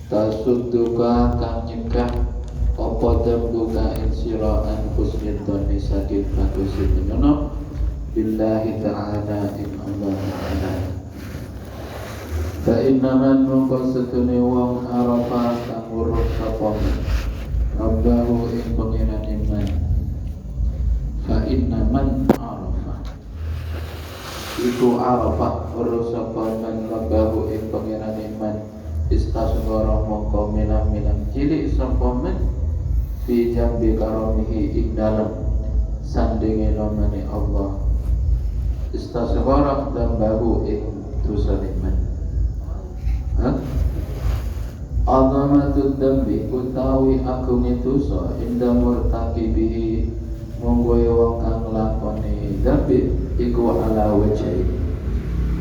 tasudduka kang nyegah apa dambuka ing sira an husnul dzanni saking bagus menawa billahi ta'ala ing Allah ta'ala. Fa inna man mongko setune wong arafa kang weruh sapa Rabbahu ing pangeran iman. Fa inna man arafa iku arafa weruh sapa man Rabbahu ing pangeran iman. Istasghara mongko milam-milam cilik sapa men fi jambi karamihi ing dalem sandinge nomane Allah. Istasghara dambahu ing dosane men. Azamatud dambi utawi agunge dosa inda murtaqibihi monggo wong kang lakoni dambi iku ala wajhi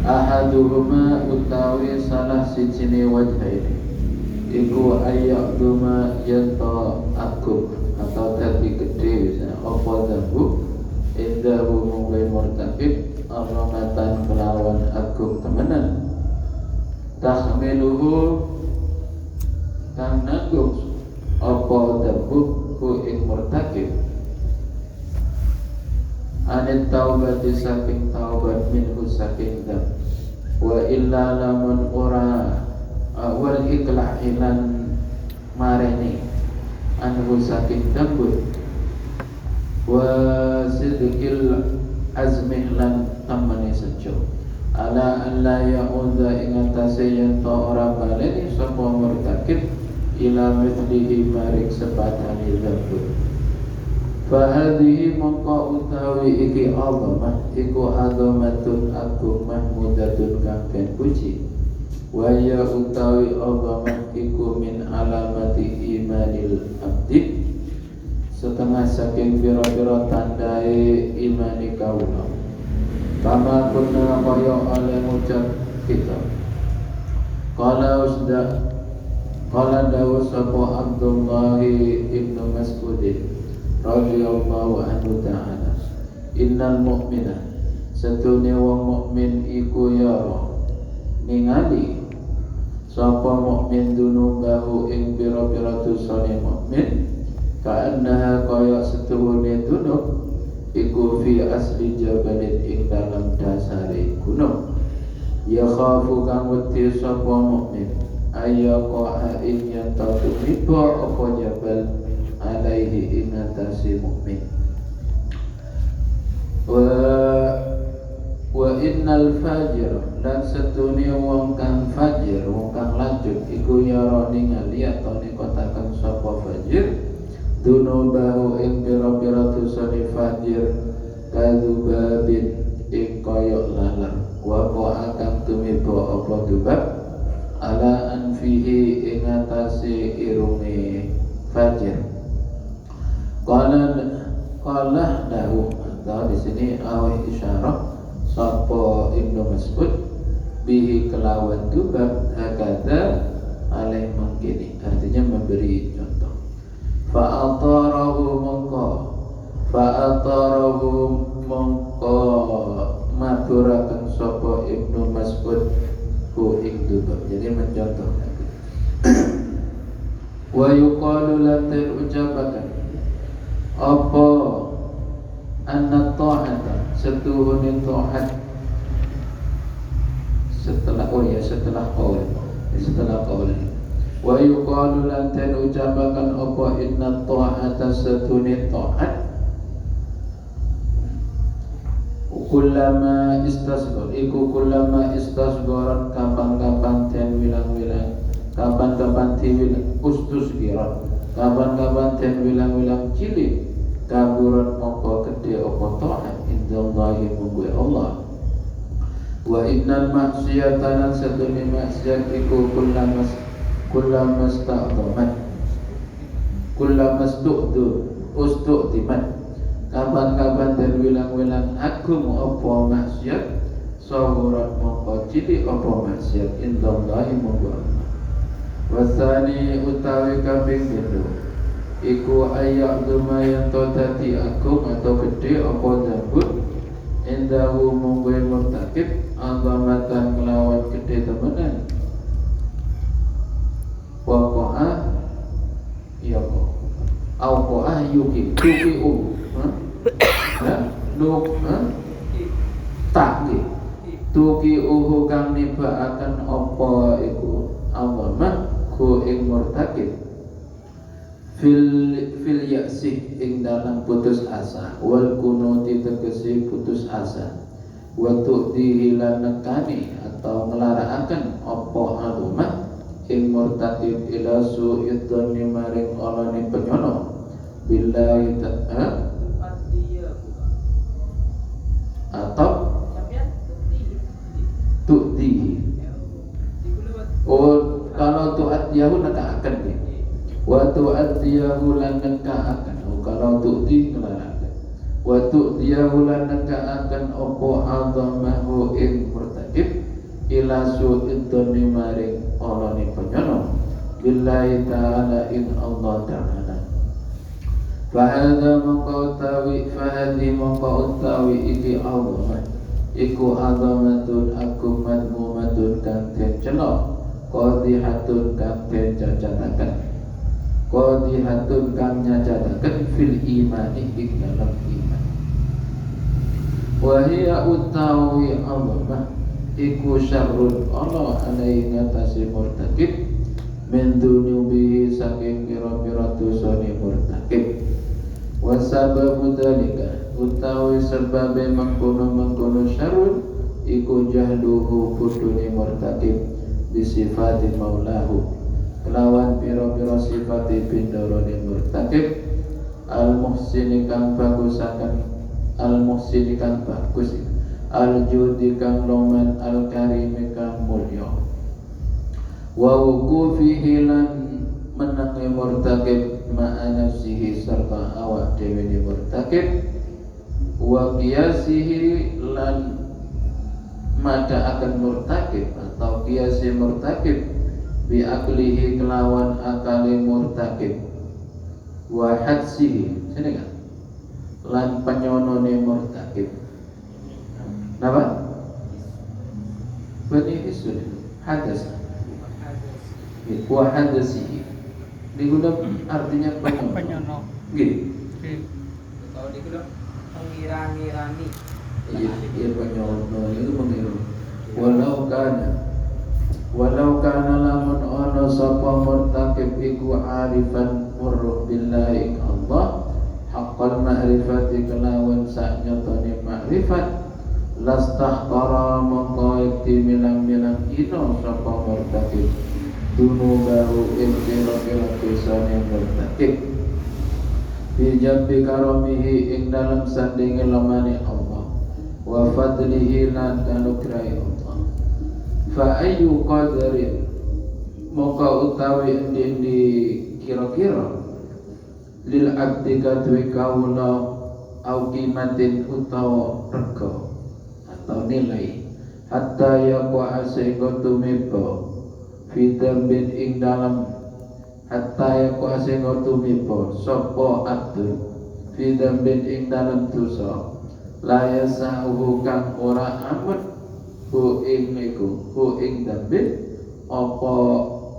ahaduhuma utawi salah sijine wajhaini iku ayyaduma yanto agung atau dadi gede bisa apa dambu indahu mungwe murtaqib aromatan kelawan agung temenan tahmiluhu kang nanggung apa dambu ku ing murtaqib anit taubati saking taubat minhu saking dam wa illa lamun ora wal iklah ilan mareni anhu saking dambut wa sidqil azmih lan tamani sejo ala an la ya'udha ing atase yen to ora baleni sapa murtakib ila mithlihi marik sepadane dambut. Fahadihi mongko utawi iki azamah iku azamatun agung mahmudatun kang den puji wa ya utawi azamah iku min alamati imanil abdi setengah saking pira-pira tandai imani kaula kama kunna kaya oleh ngucap kita qala usda qala dawu sapa Abdullah ibnu Mas'udin radhiyallahu anhu ta'ala innal mu'mina setune wong mukmin iku yara ningali sapa mukmin dunubahu ing pira-pira dosane mukmin kaannaha kaya setuhune dunub iku fi asli jabalin ing dalam dasare gunung ya khafu kang wedi sapa mukmin ayyaqa ing yantatu miba apa jabal alaihi ingatasi mukmin wa innal fajir dan setune wong kang fajir wong kang lanjut iku yara ningali atau nikotaken sapa fajir dunubahu ing pira-pira dosane fajir kadubabin ing koyok lalar wa akan tumiba apa dubab ala anfihi ing atase irunge fajir. Qala lahu atau di sini awih isyarah sapa Ibnu Mas'ud bihi kelawan dubab hakada alaih mengkini artinya memberi contoh. Fa'atarahu mongko maturaken sapa Ibnu Mas'ud ku ing dubab jadi mencontoh wa yuqalu latin ucapakan apa anna ta'ata setuhune ta'at setelah qaul wa yuqalu latin ucapakan apa inna ta'ata setuhune ta'at kullama istasghar kapan-kapan den wilang-wilang kapan-kapan diwilang ustusgiran kapan-kapan den wilang-wilang cilik kaburan mongko gede apa ta'at indallahi munggu Allah wa innal maksiyatan satune maksiat iku kullamas ta'dhamat kullamas ustu'timat kapan-kapan den wilang-wilang agung apa maksiat sahurat mongko cilik apa maksiat indallahi munggu Allah wasani utawi kaping pindho iku ayak lumayan to dadi agung atau gede apa dambut indahu mungguin murtakib azamatan kelawan gede temenan wa tuki'u takkik tuki'uhu kang nibaaken apa iku awamah ku ing murtakib fil ya'si ing dalam putus asa wal kunuti tegesi putus asa wa tu'dihi lan nekani atau ngelarakaken apa awamah ing murtakib ila su'id dhanni maring olane penyono billahi ta'ala atau tu'dihi. Oh, kalau tu'adiyahu nekaaken ya. Wa tu'adiyahu lan nekaaken. Oh, kalau tu'di ngelaraken. Wa tu'diyahu lan nekaaken apa azamahu ing murtakib ila su'id dhanni maring olane penyono billahi ta'ala in Allah ta'ala. Fahadha mongko iki Allah iku azamatun aku madmumatun kang den cela qadihatun kang den cacataken qadihatun kang nyacataken fil imani ing dalam iman wa hiya utawi Allah iku syarrun Allah alai ngatasi murtakib min dunubihi saking pira-pira dosane murtakib wasababu dalika utawi sebabe mengkono syarun iku jahluhu budune murtakib bisifati maulahu kelawan pira-pira sifati bindorone murtakib al-muhsini kang bagus al-judi kang loman al-karimi kang mulya wa wuqufihi lan menangi murtakib ma'a nafsihi serta awak dhewe ni murtakib wa qiyasihi lan mada akan murtakib atau qiyasi murtakib bi aklihi kelawan akali murtakib wa hadsihi sini kan lan penyonone murtakib napa bani isun hadas wa hadsihi digunakan artinya penyono. Gini. Kalau digunakan mengira-ngirani. Iya penyono itu mengiru. Walau kana lamun ono sapa murtakib iku arifan murruh billahi Allah haqqal ma'rifati kelawan saknyatane ma'rifat lastahqara mongko milang-milang ino sapa murtakib dunubahu ing pira-pira dosane murtakib bijambi karomihi ing dalam sandinge lemane Allah wa fadlihi lan kanugrahi Allah fa ayyu qadarin moga utawi endi kira-kira lil abdi kadwe kaula au qimatin utawa rega atau nilai hatta yaqwa sehingga tumiba fidambin ing dalam hatta yaku asing tumiba sapa abdun fidambin ing dalam dosa la yasahu kang ora amet hu ing dambin apa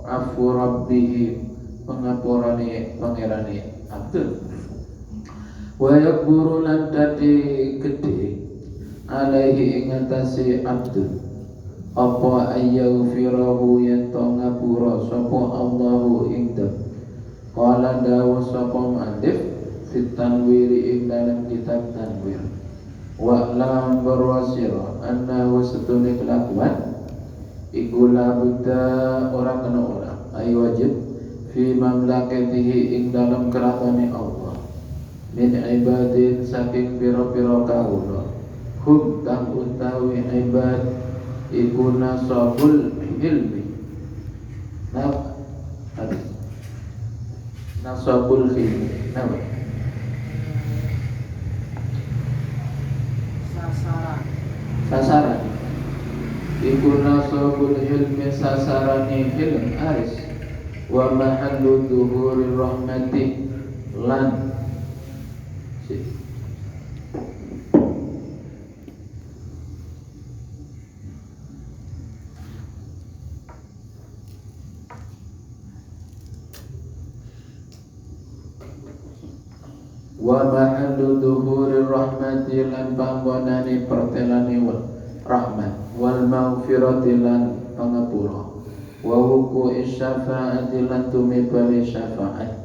afu rabbih pengapurane pangerane abdun wa yakburu lan dadi gedhe alaihi ing atase abdun apa ayyufirahu yanto ngapura sapa Allahu ingdam qala dawu sapa mu'allif fit tanwiri ing dalam kitab tanwir wa lam barwasira annahu setune kelakuan iku la buddha ora kena ora ay wajib fi mamlakatihi ing dalam keratane Allah min ibadin saking pira-pira kawula hum kang utawi ibad iku nasabul ilmi nasabul ilmi sasaran iku nasabul ilmi sasarane ilm aris wa mahallu dhuhuri rahmati lan wa mahallu dhuhurir rahmati lan panggonane pertelane rahmat wal maghfirati lan pangapura wa wuqu'i syafaati lan tumibali syafaat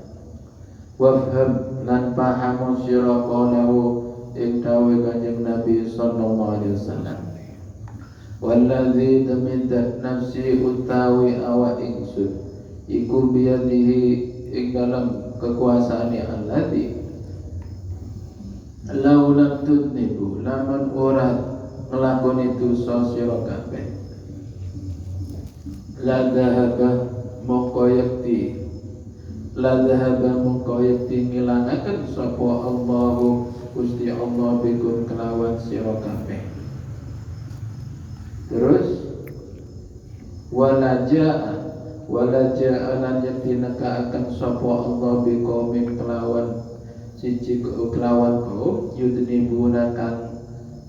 wafham lan paham sira qalahu ing dawuh Kanjeng Nabi sallallahu alaihi wasallam walladzi damidat nafsi utawi awak ingsun iku biyadihi ing dalam kekuasaane alladzi laulam tudnibu lamun ora nglakoni dosa sira kabeh la dhahaba mongko yakti ngilangaken sapa Allahu Gusti Allah bikum kelawan sira kabeh. Terus wala jaa lan yakti nekaaken sapa Allah bikum kelawan siji kelawan kaum yudnibuna kang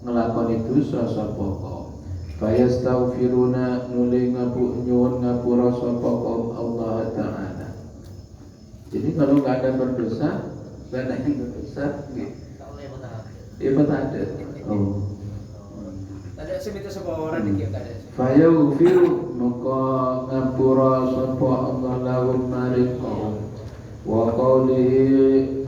nglakoni dosa sapa kaum fayastaghfiruna nuli nyuwun ngapura sapa kaum Allah Ta'ala. Jadi kalau nggak ada berdosa, nggak ada yang berdosa, ada. Oh. Ada sebentar sebuah orang yang kita ada. Fayaghfiru maka ngapura sapa Allah lahum maring kaum wa qawlihi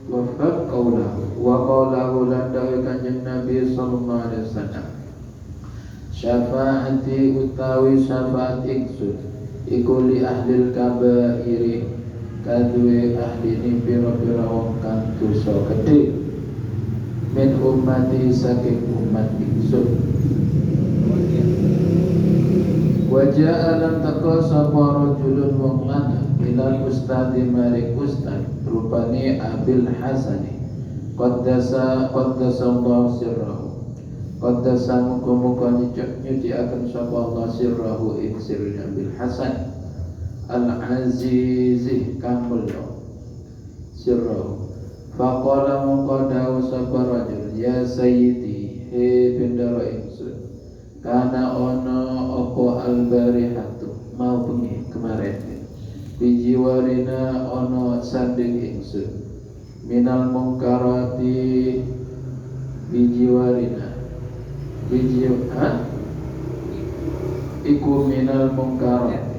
wa qawlahu lan dawe Kanjeng Nabi sallallahu alaihi wasallam syafaati utawi syafaat ingsun iku li ahlil kabairi kadue ahli ni pira-pira wong kang dosa gedhe min ummati saking umat ingsun wajah alam teko sapa rajulun wong lanang ilal ustadi maring ustad rupane Abil Hasani qaddasa Allah sirrahu qaddasa muga-muga nyuci akan sapa Allah sirrahu ing sirri Abil Hasan al-azizi kang mulya sirrahu faqala muga dawu sapa rajul ya sayyidi he bendara ingsun kana ono apa al-barihatu mau bengi kemarin bijiwarina ono sanding ingsun minal mungkarati bijiwarina iku minal mungkarati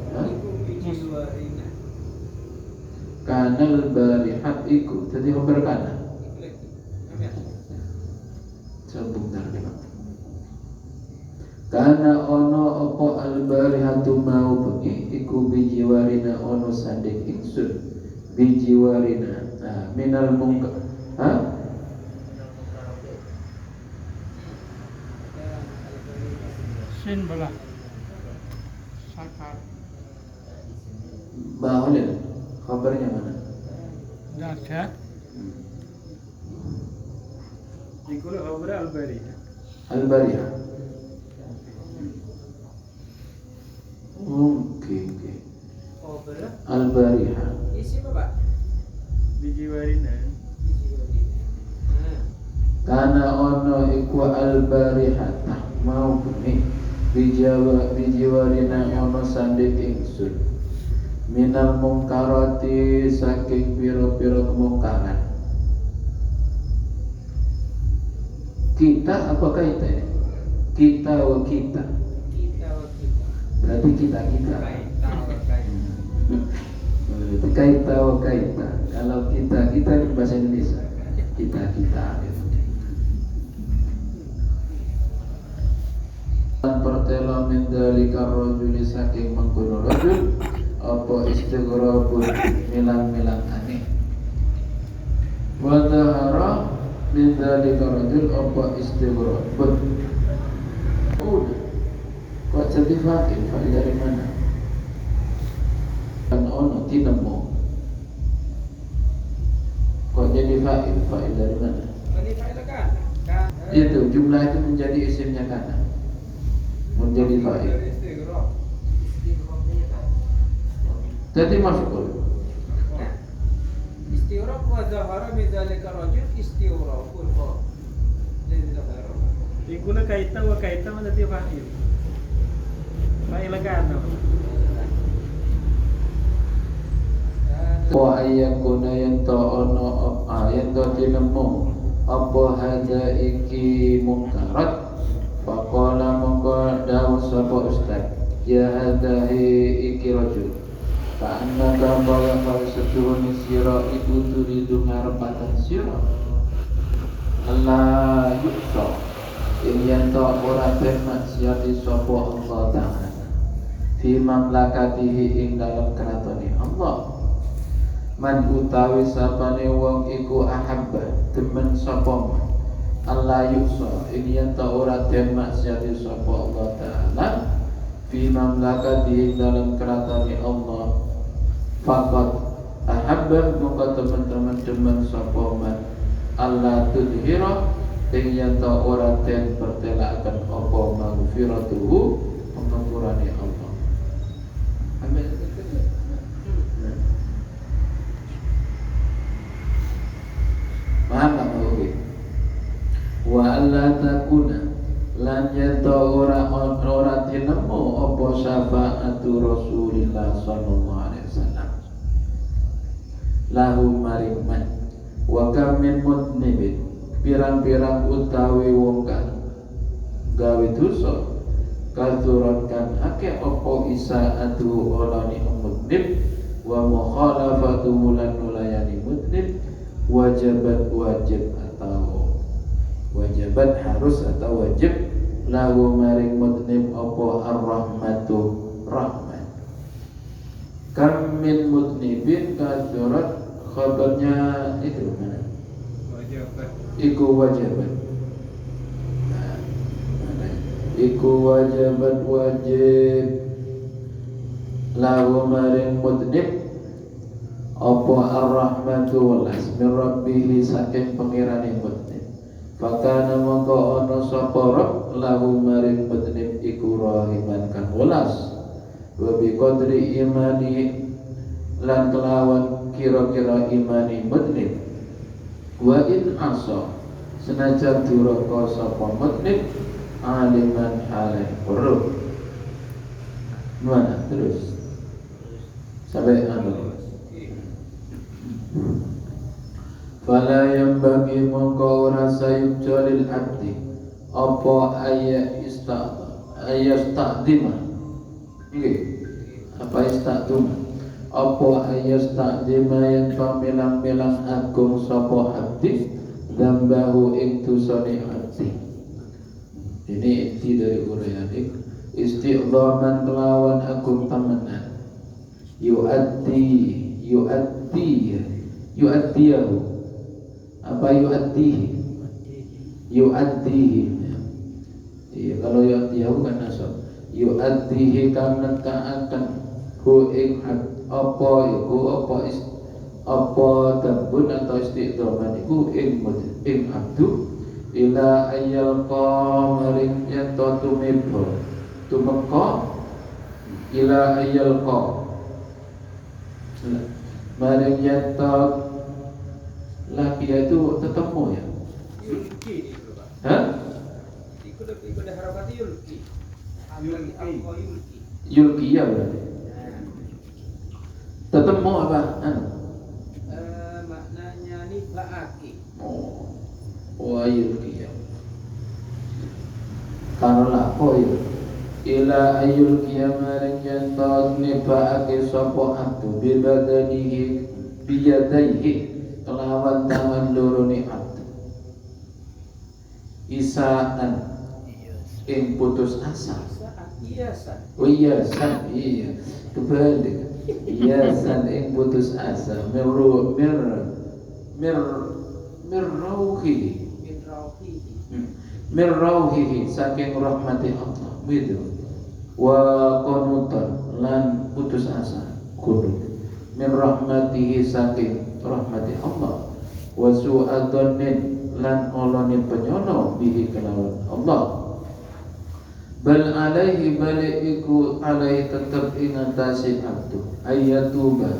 kanal barihat iku tadi berkana sambung dari kana ono apa al-barihatu mau bengi iku bijiwarina ono sanding ingsun bijiwarina minal mungkar sin belah sakar baholil kabarnya mana enggak ada dikul khabar al-barihah oke al-barihah Isi apa, Pak? bijiwarina kana ono iku al-barihah mau bengi bijiwarina ono sanding ingsun minal mungkarati saking pira-pira kemungkaran kita apa kaitannya kita berarti kita kaita wa kaita. Kalau kita itu bahasa Indonesia. Kita gitu. Pertela min dalika rajuli saking mengkono rajul apa istighrabun milang-milang aneh. Wa dhahara min dalika rajul apa istighrabun. Kok jadi fa'il dari mana? Kan ono tinemu. Kok jadi fa'il dari mana? Ini fa'il kan? Itu jumlah itu menjadi isimnya kana. Menjadi fa'il. Jadi maf'ul. Istighrab wa zahara min dzalika rajul istighrabun. Jadi zahara. Ikuna kaita wa kaita mana dia fa'il. Fa'il kana. Wa ayakuna yen to ono yen to tinemu apa hada iki mungkarat. Faqala mongko dawuh sapa ustaz, ya hada iki rajul ka'annaka bawa setuhun sira iku turidu ngarepatan sira Allah yukso yen to ora ben maksiat sapa Allah Ta'ala fi mamlakatihi ing dalam keratone Allah. Man utawi sapane wong iku ahabba demen sapa Allah yukso yen to ora ben maksiat sapa Allah Ta'ala fi mamlakatihi dalam keratone Allah. Faqat ahabba mongko teman-teman demen sapa man Allah tudhira ing yen ta ora den pertelaken apa maghfiratuhu pengampurane Allah. Amin. Paham tak mungkin? Wa alla takuna lan yen ta ora tinemu apa syafaatu Rasulillah sallallahu alaihi wasallam lahu maring man wa kam min mudnibin pirang-pirang utawi wong kang gawe dosa kathuran kan akeh apa isaatu olani mudnib wa mukhalafatu lan nulayani mudnib wajibat harus atau wajib lahu maring mudnib apa ar-rahmatu rahmat. Kam min mudnibin kathuran khabarnya itu mana? Iku wajibat. Iku wajibat wajib lahu maring mudnib apa ar-rahmatu walas min rabbihi saking pengirane mudnib. Fakana mongko ana sapa rabb lahu maring mudnib iku rahiman kang welas. Wa bi qadri imani lan kelawan kira-kira imani mudnib. Wa in asa senajan duraka sapa mudnib aliman halih huruf. Mana terus sampai anu fala yang bagi mongko ora sayub jalil abdi apa ayastaqdima nggih apa istaqduma apa ayastaqdima yang pamilang-milang agung sapa abdi dambahu ing dosane abdi. Ini inti dari uraian istiqdaman kelawan agung temenan yu'addiyahu apa yu'addihi iya kalau yu'addiyahu kan nasab yu'addihi karena kaakan hu ing apa iku apa dambun atau istiqdaman iku ing abdu ila ayyal qamaring yato tumeka ila ayyal maring yato laki itu ketemu ya. Yulki itu Pak. Hah? Ikut harapan yulki. Yulki. Yulki ya berarti. Ketemu apa? Maknanya nibaaki. Oh. Wa yulki ya. Karena apa ya? Ila ayul kiamaring yantas nibaaki sapa abdu bibadanihi biyadaihi kelawan tangan loro ni abdu isaan ing putus asa. Oh iya san iya kebalik iya san ing putus asa mir rauhihi saking rahmati Allah gitu wa qanutan lan putus asa kunut min rahmatihi saking rahmati Allah wa su'adzanin lan olone penyono bihi kelawan Allah bal alaihi baliku alaihi tetep ingatasi abdu ayatuba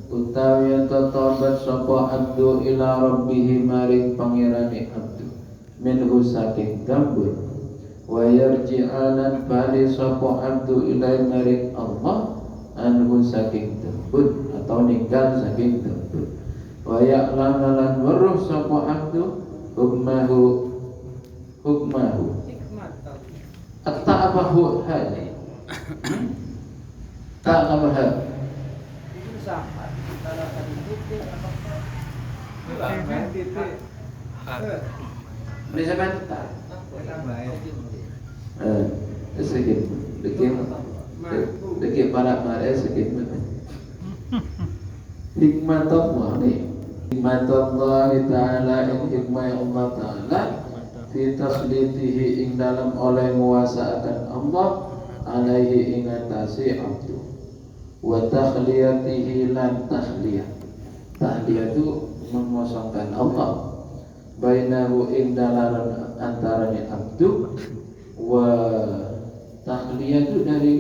utawi tatabat sapa abdu ila rabbihi maring pangirane abdu minhu saking dambur wa yarji'alan bali sapa abdu ila maring Allah anhu saking dambur dambut atau ninggal saking dambut. Wa ya'lamu lan weruh sapa abdu hukmahu Hikmat tau. at-ta'abahu hadi. Ta'abaha Itu sama. Antara tadi titik apa? Titik. Bisa bentar. Sedikit Dikit para mare sedikit hikmat Allah nih. Hikmat Allah Ta'ala in hikmah Allah Ta'ala fi taslitihi ing dalam oleh menguasaakan Allah alaihi ing atase abdu wa takhliyatihi lan tahliyah. Tahliyah itu mengosongkan Allah bainahu ing dalam antaranya abdu wa tahliyah itu dari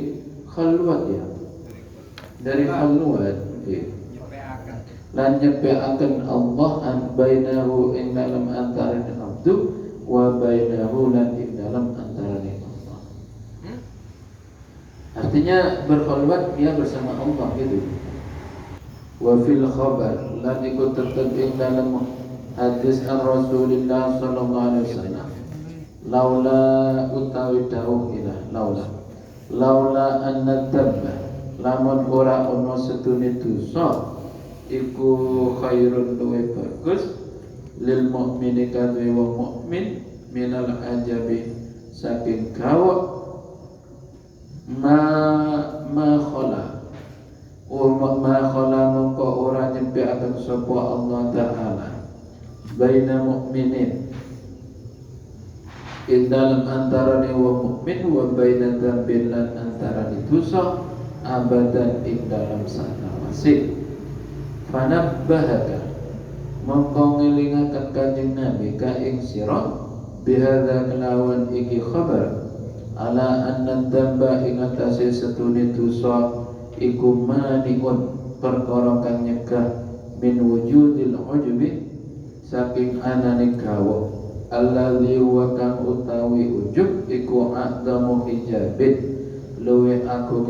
khalwat ya, dari khalwat lan nyepeaken Allah an bainahu ing dalam antaranya abdu wa bainahu lan ing dalam antaranya Allah. Artinya berkhalwat dia bersama Allah gitu. Wa fil khabar lan ikut tetap ing dalam hadis an Rasulullah sallallahu alaihi wasallam laula utawi dawuh ilah laula anna dabba lamun ora ono setune dosa iku khairun luwe bagus lil mukmini kadhe wong mukmin minal ajabi saking gawok ma khala mongko ora nyempeaken sapa Allah Ta'ala baina mukminin in dalam antarane wong mukmin wa baina dzambin lan antarane dosa abadan ing dalam sakawase. Fanabbahaka mongko ngelingaken Kanjeng Nabi ka ing sira bihadza kelawan iki khabar ala anna dzamba ing atase setune dosa iku maniun perkara kang nyegah min wujudil ujubi saking anane gawok alladzi wa kang utawi ujub iku a'damu hijabin luwe agung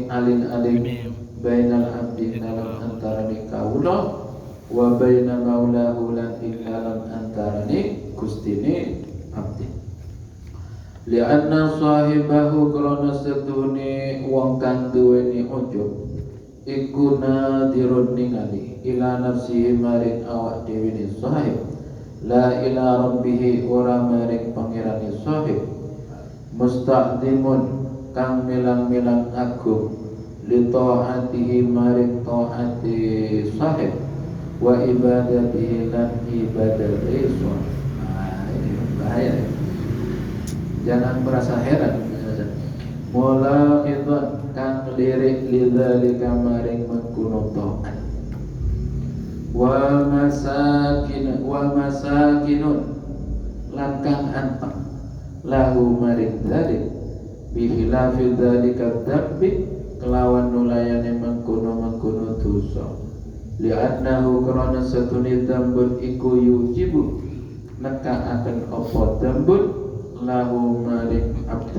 alin-alin bainal abdi dalam antarane kaula wa baina maulahu lan ing dalam antarane gustine abdi li'anna sahibahu krana setune wong kang duweni ujub iku nadirun ningali ila nafsihi maring awak dhewe ni sahib la ila rabbihi ora maring pangerane sahib musta'dimun kang milang-milang agung li ta'atihi maring ta'ati sahib wa ibadatihi lan ibadati sahib. Ini bahaya. Jangan merasa heran. Mula khidwan kang lirik lidzalika maring mengkuno ta'at wa masakinun lan kang anteng lahu maring dzalik bihilafi dzalika dzambi kelawan nulayane mengkono dosa li'annahu karana satune dzambun iku yujibu nekaaken apa dzambun lahu maring abd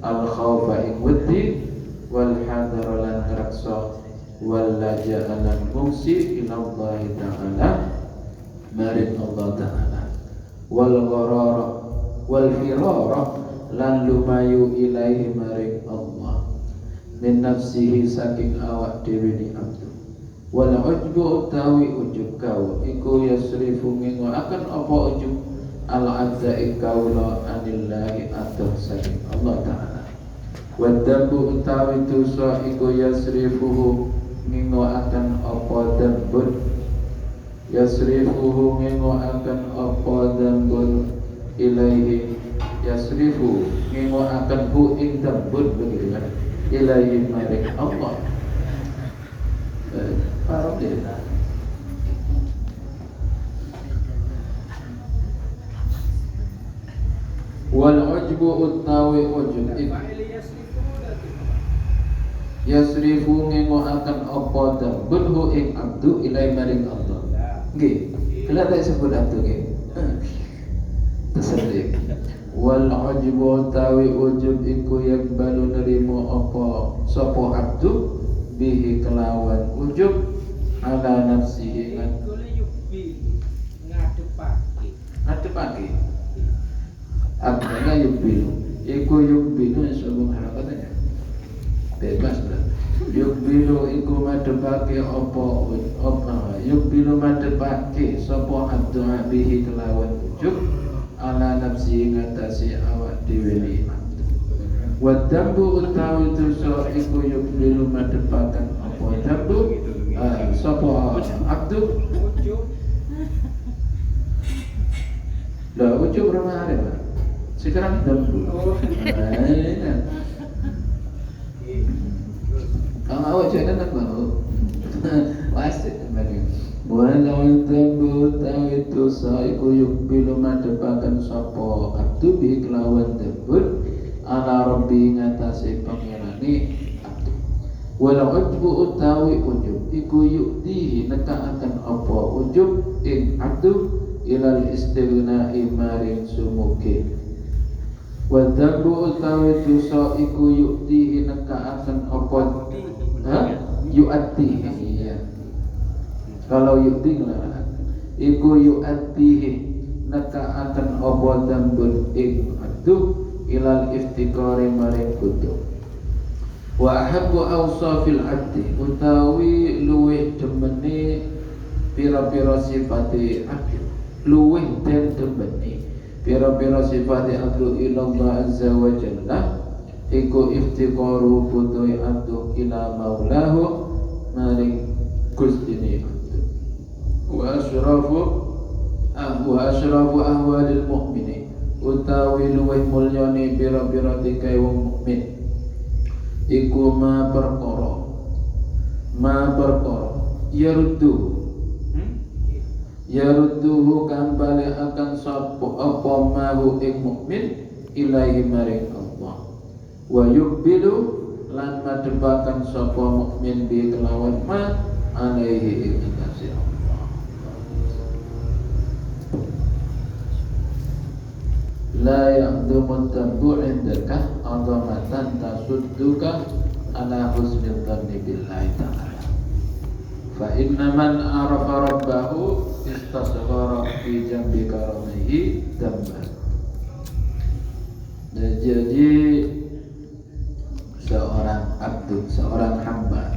al khaufa ing wedi wal hadar lan raksa wal laja'a lan mungsi ila Allah ta'ala maring Allah ta'ala wal gharara wal firara lan lumayu ilaihi maring Allah min nafsihi saking awak dhewe ni abdu wal ujbu utawi ujub kau iku yasrifu ngingo akan apa ujub al adza ikaula anillahi adah saking Allah Ta'ala wa dambu utawi dosa iku yasrifuhu ngingo akan apa dambun yasrifuhu ngingo akan apa dambun ilaihi yasrifu ngingo akan hu ing dambun begitu kan ilaihi maring Allah. Paham dia? Wal ujbu utawi ujub yasrifu ngingo akan apa dambun hu ing abdu ilaihi maring Allah. Nggih, kelihatan sebut abdu nggih. Tersedik. Wal ujbu tawi ujub iku yakbalu nerimo apa sapa abdu yukbilu iku yukbilu sebelum harakatnya bebas lah. Yukbilu iku madhepake apa yukbilu madhepake sapa abdu bihi kelawan ujub ala nafsi ngatasi awak dhewe ni abdu. Wa dambu utawi dosa iku yukbilu madhepaken apa dambu sapa abdu Ujub. lah ujub rumah ada Pak. Sekarang dambu. Kalau awak jangan nak mau, wasit kembali. Walau dambu tahu dosa iku yukbilu madhepaken sapa abdu bi kelawan dambut ala rabbi ngatasi pangerane abdu. Walau ujbu utawi ujub iku yukdihi nekaaken apa ujub ing abdu ilal istighna'i maring sumuke. Wa dambu utawi dosa iku yukdihi nekaaken apa yu'addi iya. Kalau yu'addi ngelarak iku yu'addihi nekaaken apa dambun ing abdu ilal iftikari maring butuh. Wa ahabbu awsafil abdi utawi luwih demene pira-pira sifate abdi luwih den demene pira-pira sifate abdu ilallah azza wa jalla iku iftiqaru butuhi abdu ila maulahu maring gustine abdu wa asyrafu ahwalil mu'mini utawi luwih mulyane pira-pira tikai wong mukmin iku ma perkara yarudduhu kambali akan sapa apa mahu ing mukmin ilahi maring Allah wa yukbilu lan madhepaken sapa mukmin bi kelawan ma alaihi ing atase Allah. La ya'dumu tambu indaka adamatan tasudduka ala husnil dhanni billahi ta'ala. Fa inna man arafa rabbahu istasghara fi jambi karamihi damba. Jadi seorang abdu, seorang hamba.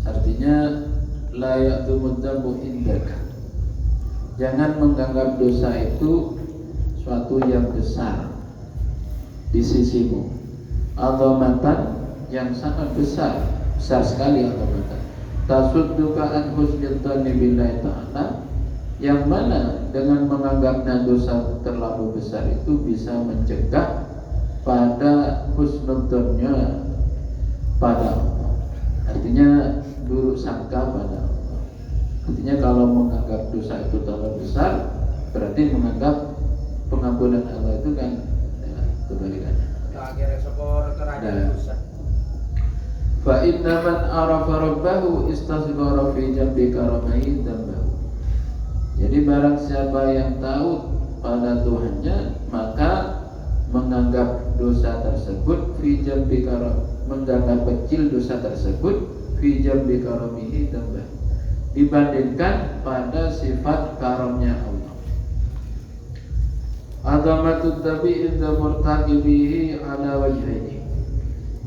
Artinya layak tumudzamu indaka. Jangan menganggap dosa itu suatu yang besar di sisimu. Azamatan yang sangat besar, besar sekali azamatan. Tasudduka an husnil dhanni billahi ta'ala, yang mana dengan menganggapnya dosa terlalu besar itu bisa mencegah pada husnudzonnya pada Allah. Artinya buruk sangka pada Allah. Artinya kalau menganggap dosa itu terlalu besar, berarti menganggap pengampunan Allah itu kan ya, kebalikannya. Akhirnya sepor kerajaan dosa. Fa inna man arafa rabbahu istasghara fi jambi karamihi dambahu. Jadi barang siapa yang tahu pada Tuhannya, maka menganggap dosa tersebut fi jambi karam, menganggap kecil dosa tersebut fi jambi karamihi damba, dibandingkan pada sifat karamnya Allah. Azamatud tabi inda murtaqibihi ala wajhihi.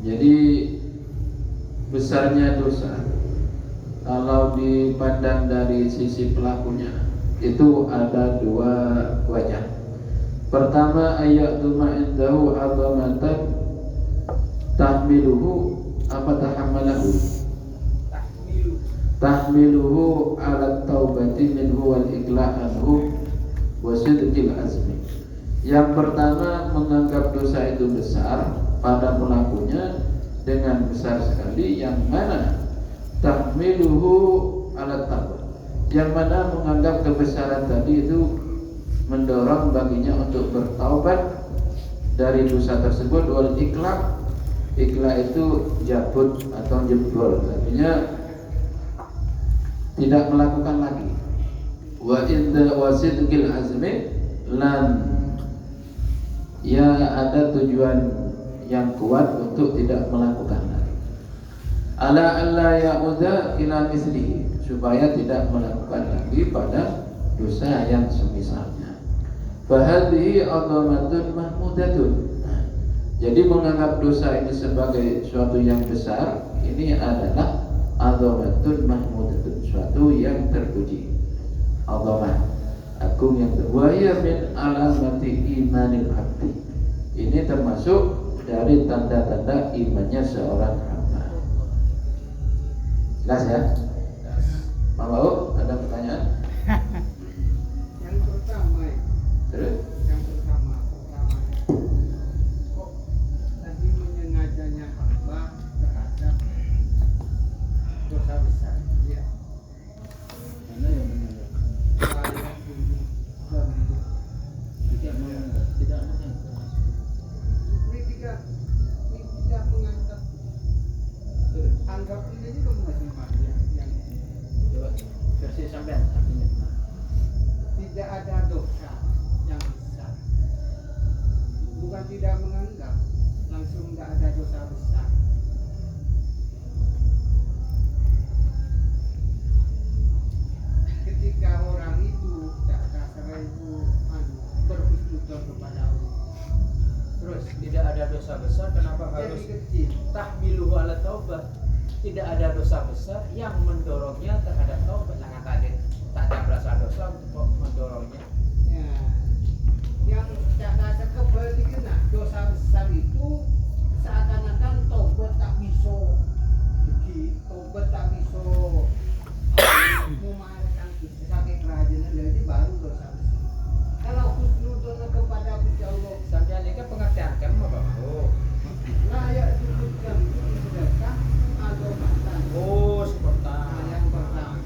Jadi besarnya dosa kalau dipandang dari sisi pelakunya itu ada dua wajah. Pertama, ayat duma indahu azamatan tahmiluhu apa tahamalahu tahmiluhu ala taubati minhu wal iqla'anhu wa sidqil azmi. Yang pertama, menganggap dosa itu besar pada pelakunya dengan besar sekali, yang mana tahmiluhu ala taubat, yang mana menganggap kebesaran tadi itu mendorong baginya untuk bertaubat dari dosa tersebut. Wal iqla' itu jabut atau jebol, artinya tidak melakukan lagi. Wa inda wasidqil azmi, lan ya ada tujuan yang kuat untuk tidak melakukan lagi. Ala alla ya'udha ila mislihi, supaya tidak melakukan lagi pada dosa yang semisalnya. Fahadhihi adhamatun mahmudatun. Nah, jadi menganggap dosa ini sebagai suatu yang besar, ini adalah adhamatun mahmudatun, suatu yang terpuji. Adhamah, agung yang terwaya min alamati imanil abdi. Ini termasuk dari tanda-tanda imannya seorang hamba. Jelas ya? Mau ada pertanyaan? Yang pertama, Terus? yang pertama, kok tadi menyengajanya hamba terhadap dosa besar? Ya. Mana yang menganggap? Saya dulu bantu. Tidak menganggap. Tidak menganggap. Ini tidak menganggap. Anggap ini juga masing-masing yang Coba versi sampean artinya. tidak ada dosa yang besar. Bukan tidak menganggap, langsung tidak ada dosa besar. Ketika orang itu kasar itu berhusnuzon kepada Allah, Terus tidak ada dosa besar, kenapa jadi harus kecil. tahmiluhu ala taubat? Tidak ada dosa besar yang mendorongnya terhadap taubat. Nah, tadi tak ada rasa dosa kok mendorongnya. Ya, yang rasa kebalikan, nah, dosa besar itu seakan-akan tobat tak bisa, tobat tak bisa memaafkan sakit kerajinan, jadi baru dosa besar. Kalau husnuzon kepada Gusti Allah, Sampai ini kan pengertian kamu apa mau? layak disebutkan sedekah atau makan. Oh, seperti Yang pertama.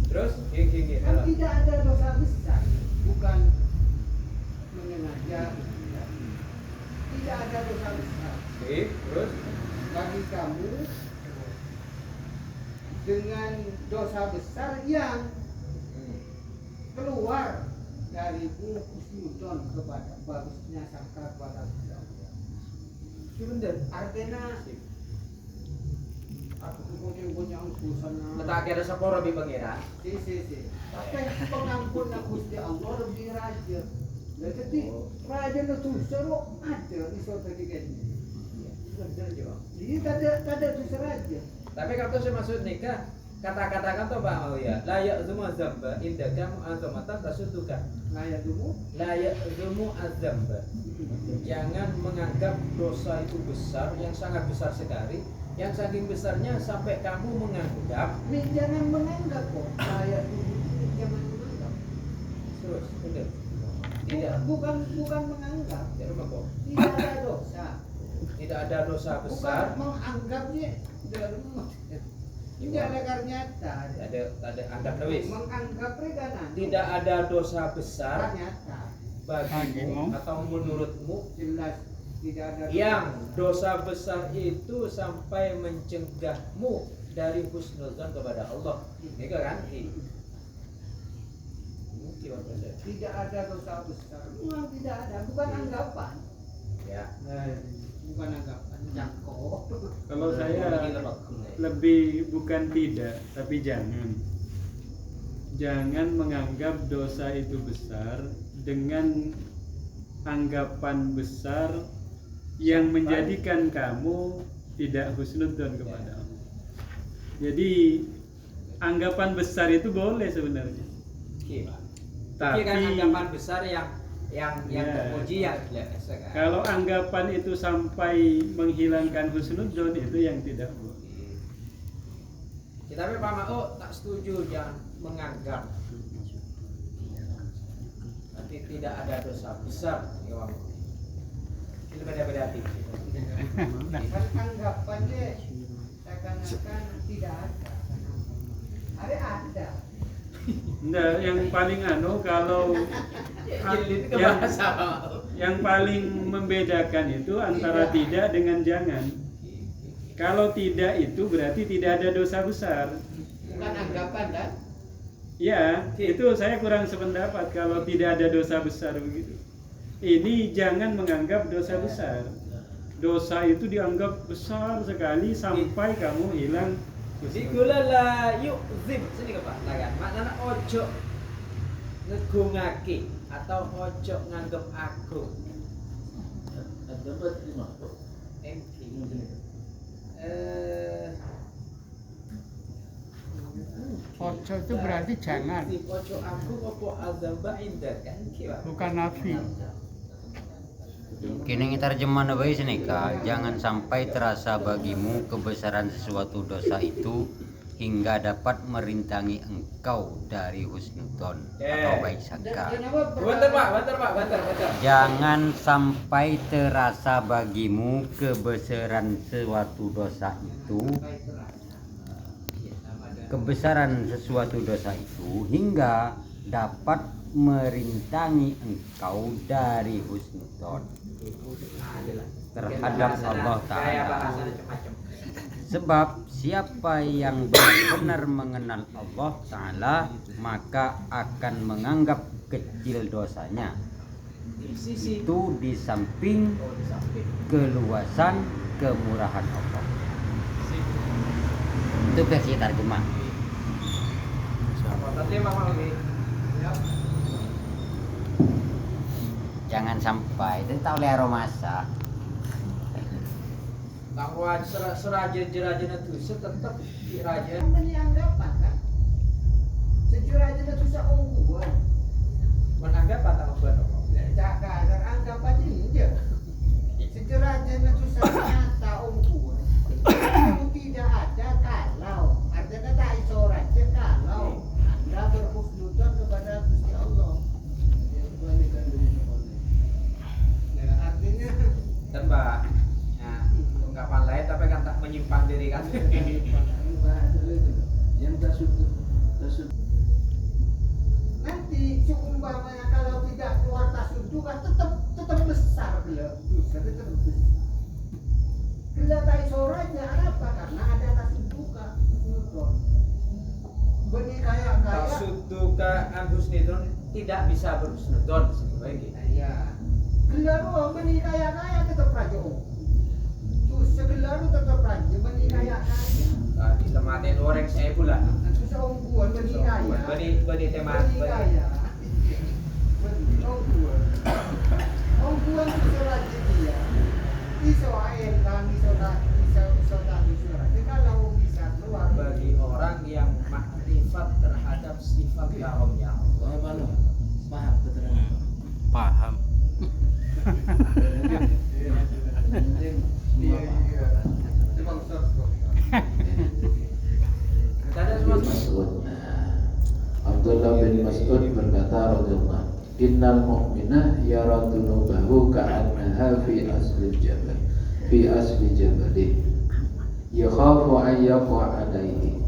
Terus, gini. Kan tidak ada dosa besar, bukan menyengaja. Tidak ada dosa besar. Terus, Bagi kamu dengan dosa besar yang keluar dari husnuzon kepada bagusnya sangka kepada Allah. sebentar. Artinya aku punya urusan. Letak ada seporo di pengira. Si. Tapi pengampunan Gusti Allah lebih raja. Jadi raja itu seru ada di suatu tiga. Jadi kada dosa raja. Tapi kalau saya maksud nikah, kata-kata kan tuh Pak mau ya. Layak semua zamba indaka mu'azamatan tasuduka. Layak dulu. Layak semua azamba. Jangan menganggap dosa itu besar, yang sangat besar sekali, yang saking besarnya sampai kamu menganggap. Jangan menganggap kok. Layak dulu. Jangan menganggap. Terus, udah. Tidak, Bukan menganggap. tidak rumah kok. Tidak ada dosa. Tidak ada dosa Bukan besar. menganggapnya dalam ini ada karnyata. Ada anggap lewis. Menganggap mereka nanti. Tidak ada dosa besar Karnyata. bagimu atau menurutmu Jelas tidak ada yang dosa besar itu sampai mencegahmu dari husnuzon kepada Allah. Ini kan? Tidak ada dosa besar. Memang tidak ada. Bukan anggapan. Ya. Bukan anggapan. Jangkau. Kalau saya lebih bukan tidak, tapi jangan menganggap dosa itu besar dengan anggapan besar yang menjadikan kamu tidak husnudzon kepada Allah. Jadi anggapan besar itu boleh sebenarnya. Tapi kan Tapi anggapan besar yang Ya. terpuji ya biasa kan. kalau anggapan itu sampai menghilangkan husnudzon itu yang tidak boleh. Tapi Pak Ma'o tak setuju jangan menganggap. Nanti tidak ada dosa besar. Ya, Pak. Ini beda-beda hati. Kan anggapannya seakan-akan tidak ada. Ada. Nah, yang paling kalau Jadi itu yang, bahasa Pak Ma'o. yang paling membedakan itu antara tidak dengan jangan. Kalau tidak itu berarti tidak ada dosa besar. Bukan anggapan kan? Ya, itu saya kurang sependapat kalau tidak ada dosa besar begitu. Ini jangan menganggap dosa besar. Dosa itu dianggap besar sekali sampai kamu hilang Di gula la yuk zim sini ke Pak lagan. Maknanya ojo ngegungake atau ojo nganggep agung. Dapat lima. Ojo itu berarti jangan, Ojo agung apa azamba indah kan kira. bukan nafi. Kini terjemahan apa sini kak? Jangan sampai terasa bagimu kebesaran sesuatu dosa itu hingga dapat merintangi engkau dari husnudon atau baik sangka. Bentar pak. Jangan sampai terasa bagimu kebesaran sesuatu dosa itu hingga dapat merintangi engkau dari husnudon terhadap Allah Ta'ala. Sebab siapa yang benar-benar mengenal Allah Ta'ala maka akan menganggap kecil dosanya. Itu di samping keluasan kemurahan Allah. Itu versi terjemah. Jangan sampai itu tak oleh aromasa. Kalau seraja-raja itu tetap raja. Menanggapan kan? Sejuraja itu seungguhan. Menanggap atau buat apa? Cakap anggapan aja. Sejuraja itu nyata ungguhan. Itu tidak ada kalau artinya tak isoraja kalau Anda berhusnudzon kepada Gusti Allah. Artinya Tembak. Nah, ungkapan lain tapi kan tak menyimpan diri kan. Yang tasud nanti seumpamanya kalau tidak keluar tasuddu kan tetap besar beliau dosa tetap besar. Bila tak isoraja apa? Karena ada tasuddu kan husnudon. Benih kaya Tasuduka an husnudon tidak bisa berhusnudon sebagai. ya. Gelaru benih kaya tetap raja. Tuh segelaru tetap raja benih kaya. Di tematin orang saya pula. Itu seungguhan benih kaya. Benih temat. Benih kaya. Benih ungguhan. Ungguhan itu raja dia. Iso air kan iso tak iso raja kalau bisa keluar Bagi orang yang makrifat terhadap sifat karunia Allah. paham keterangan. Paham. Abdullah bin Mas'ud berkata radhiyallahu innal mu'mina yara dunubahu ka'annaha fi asli jabalin yakhafu an yaqa alaihi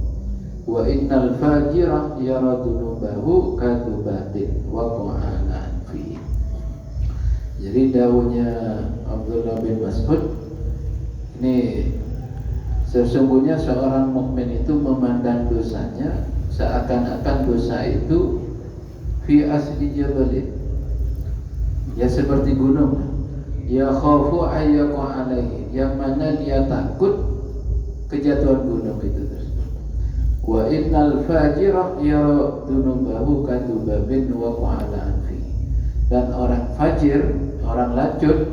wa innal fajira yara dunubahu katubatin waqa'ana fi. Jadi dawuhnya Abdullah bin Mas'ud ini sesungguhnya seorang mukmin itu memandang dosanya seakan-akan dosa itu fi asli jabalin, ya seperti gunung, ya khafu ayyaqa alaihi, yang mana dia takut kejatuhan gunung itu tersebut. Wa innal fajira yara dunubahu katubabin wa qa'ala anfi. Dan orang fajir, orang lacut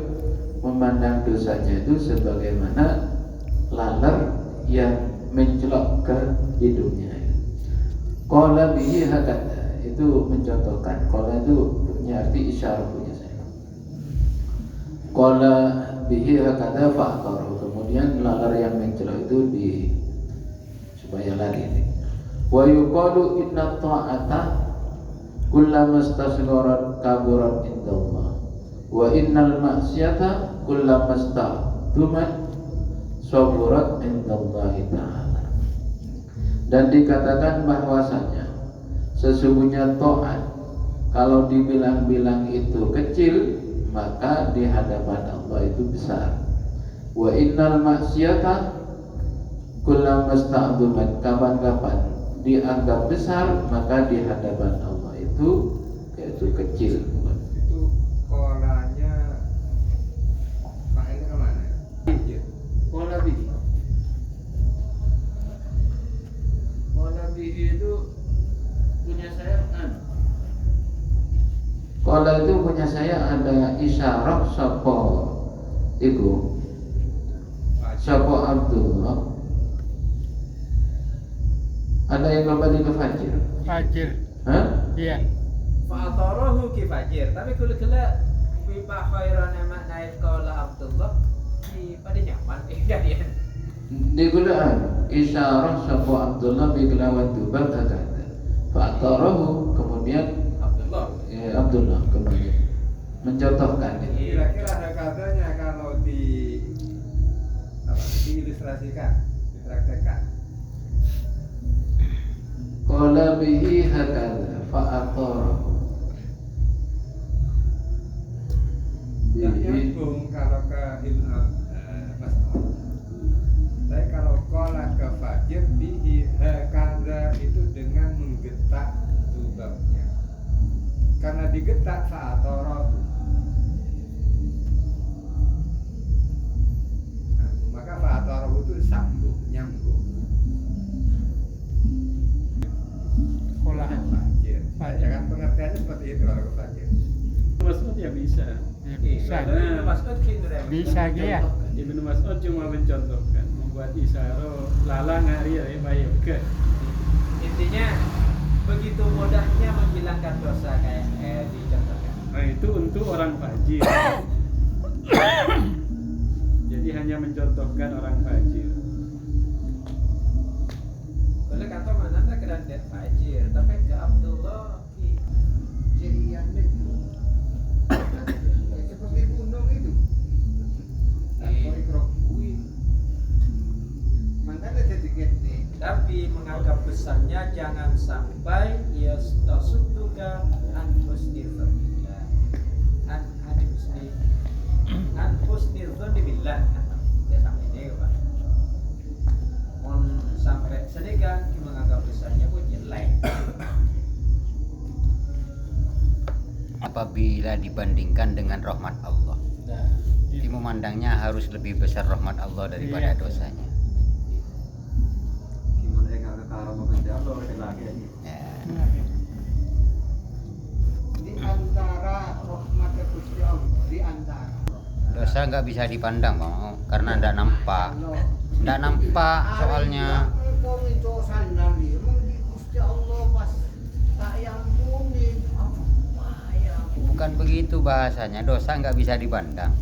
memandang dosanya itu sebagaimana laler yang mencelok ke hidungnya. Qala bihi hakata, itu mencontohkan. Qala itu punya arti isyarah punya saya. Qala bihi hakata fa'qara, kemudian laler yang mencelok itu supaya lari. Wa yuqalu inna ta'ata kullama istasgharat kaburat indallah wa innal ma'siyata kullama ista'dumat saburat indallahi ta'ala. Dan dikatakan bahwasanya sesungguhnya taat kalau dibilang-bilang itu kecil maka di hadapan Allah itu besar. Wa innal ma'siyata kullama ista'dumat, kapan-kapan dianggap besar maka di hadapan Allah itu yaitu kecil. itu kolanya pakainya kemana? Qala bihi. Qala bihi itu punya saya itu punya saya ada isyarat sapa iku sapa Abdullah. Ada yang kembali ke Fajir? Fajir. Hah? Iya. Fa'atarahu ki fajir. Tapi kalau kela bipa khairan makna qala Abdullah di pada nyaman kalian. Di gulaan isyarat sapa Abdullah bi kelawan dubal kata. Fa'atarahu kemudian Abdullah kembali mencontohkan. Kira-kira ada katanya kalau diilustrasikan, dipraktekkan. Qala bihi hakadha fa'atarahu. Yang Bihi nyambung kalau ke Ibnu Mas'ud. Tapi kalau qala ke Fajir bihi hakadha itu dengan menggetak dubabnya. Karena digetak fa'atarahu. Nah, maka fa'atarahu itu sambung, nyambung. Sekolah. Fajir. Ya kan pengertiannya seperti itu kalau ke Fajir. Mas'ud ya bisa. Ya, bisa. Karena Mas'ud gitu deh. Bisa dia. Ibnu Mas'ud cuma mencontohkan, membuat isyarat lala ngari ya baik ke. Intinya begitu mudahnya menghilangkan dosa kayak dicontohkan. Nah itu untuk orang fajir. Jadi hanya mencontohkan orang fajir. Boleh kata mana tak kena dia fajir, tapi ke Abdullah Jadian itu seperti gunung itu. Makanya jadi gede. tapi menganggap besarnya jangan sampai yastasudduka an husnizan an husnizan billah ya sampai ini Pak. Mon sampai sedekah menganggap besarnya pun jelek. Apabila dibandingkan dengan rahmat Allah, dia memandangnya harus lebih besar rahmat Allah daripada Iya. dosanya. Gimana ya kalau taruh mengejar lo lagi aja. Ya. Di antara rahmat Gusti Allah, di antara Dosa nggak bisa dipandang, Bang, karena ndak nampak. Ndak nampak soalnya. engkau itu sandali, emang di Gusti Allah pas tak ampuni, apa ya? Bukan begitu bahasanya, dosa nggak bisa dipandang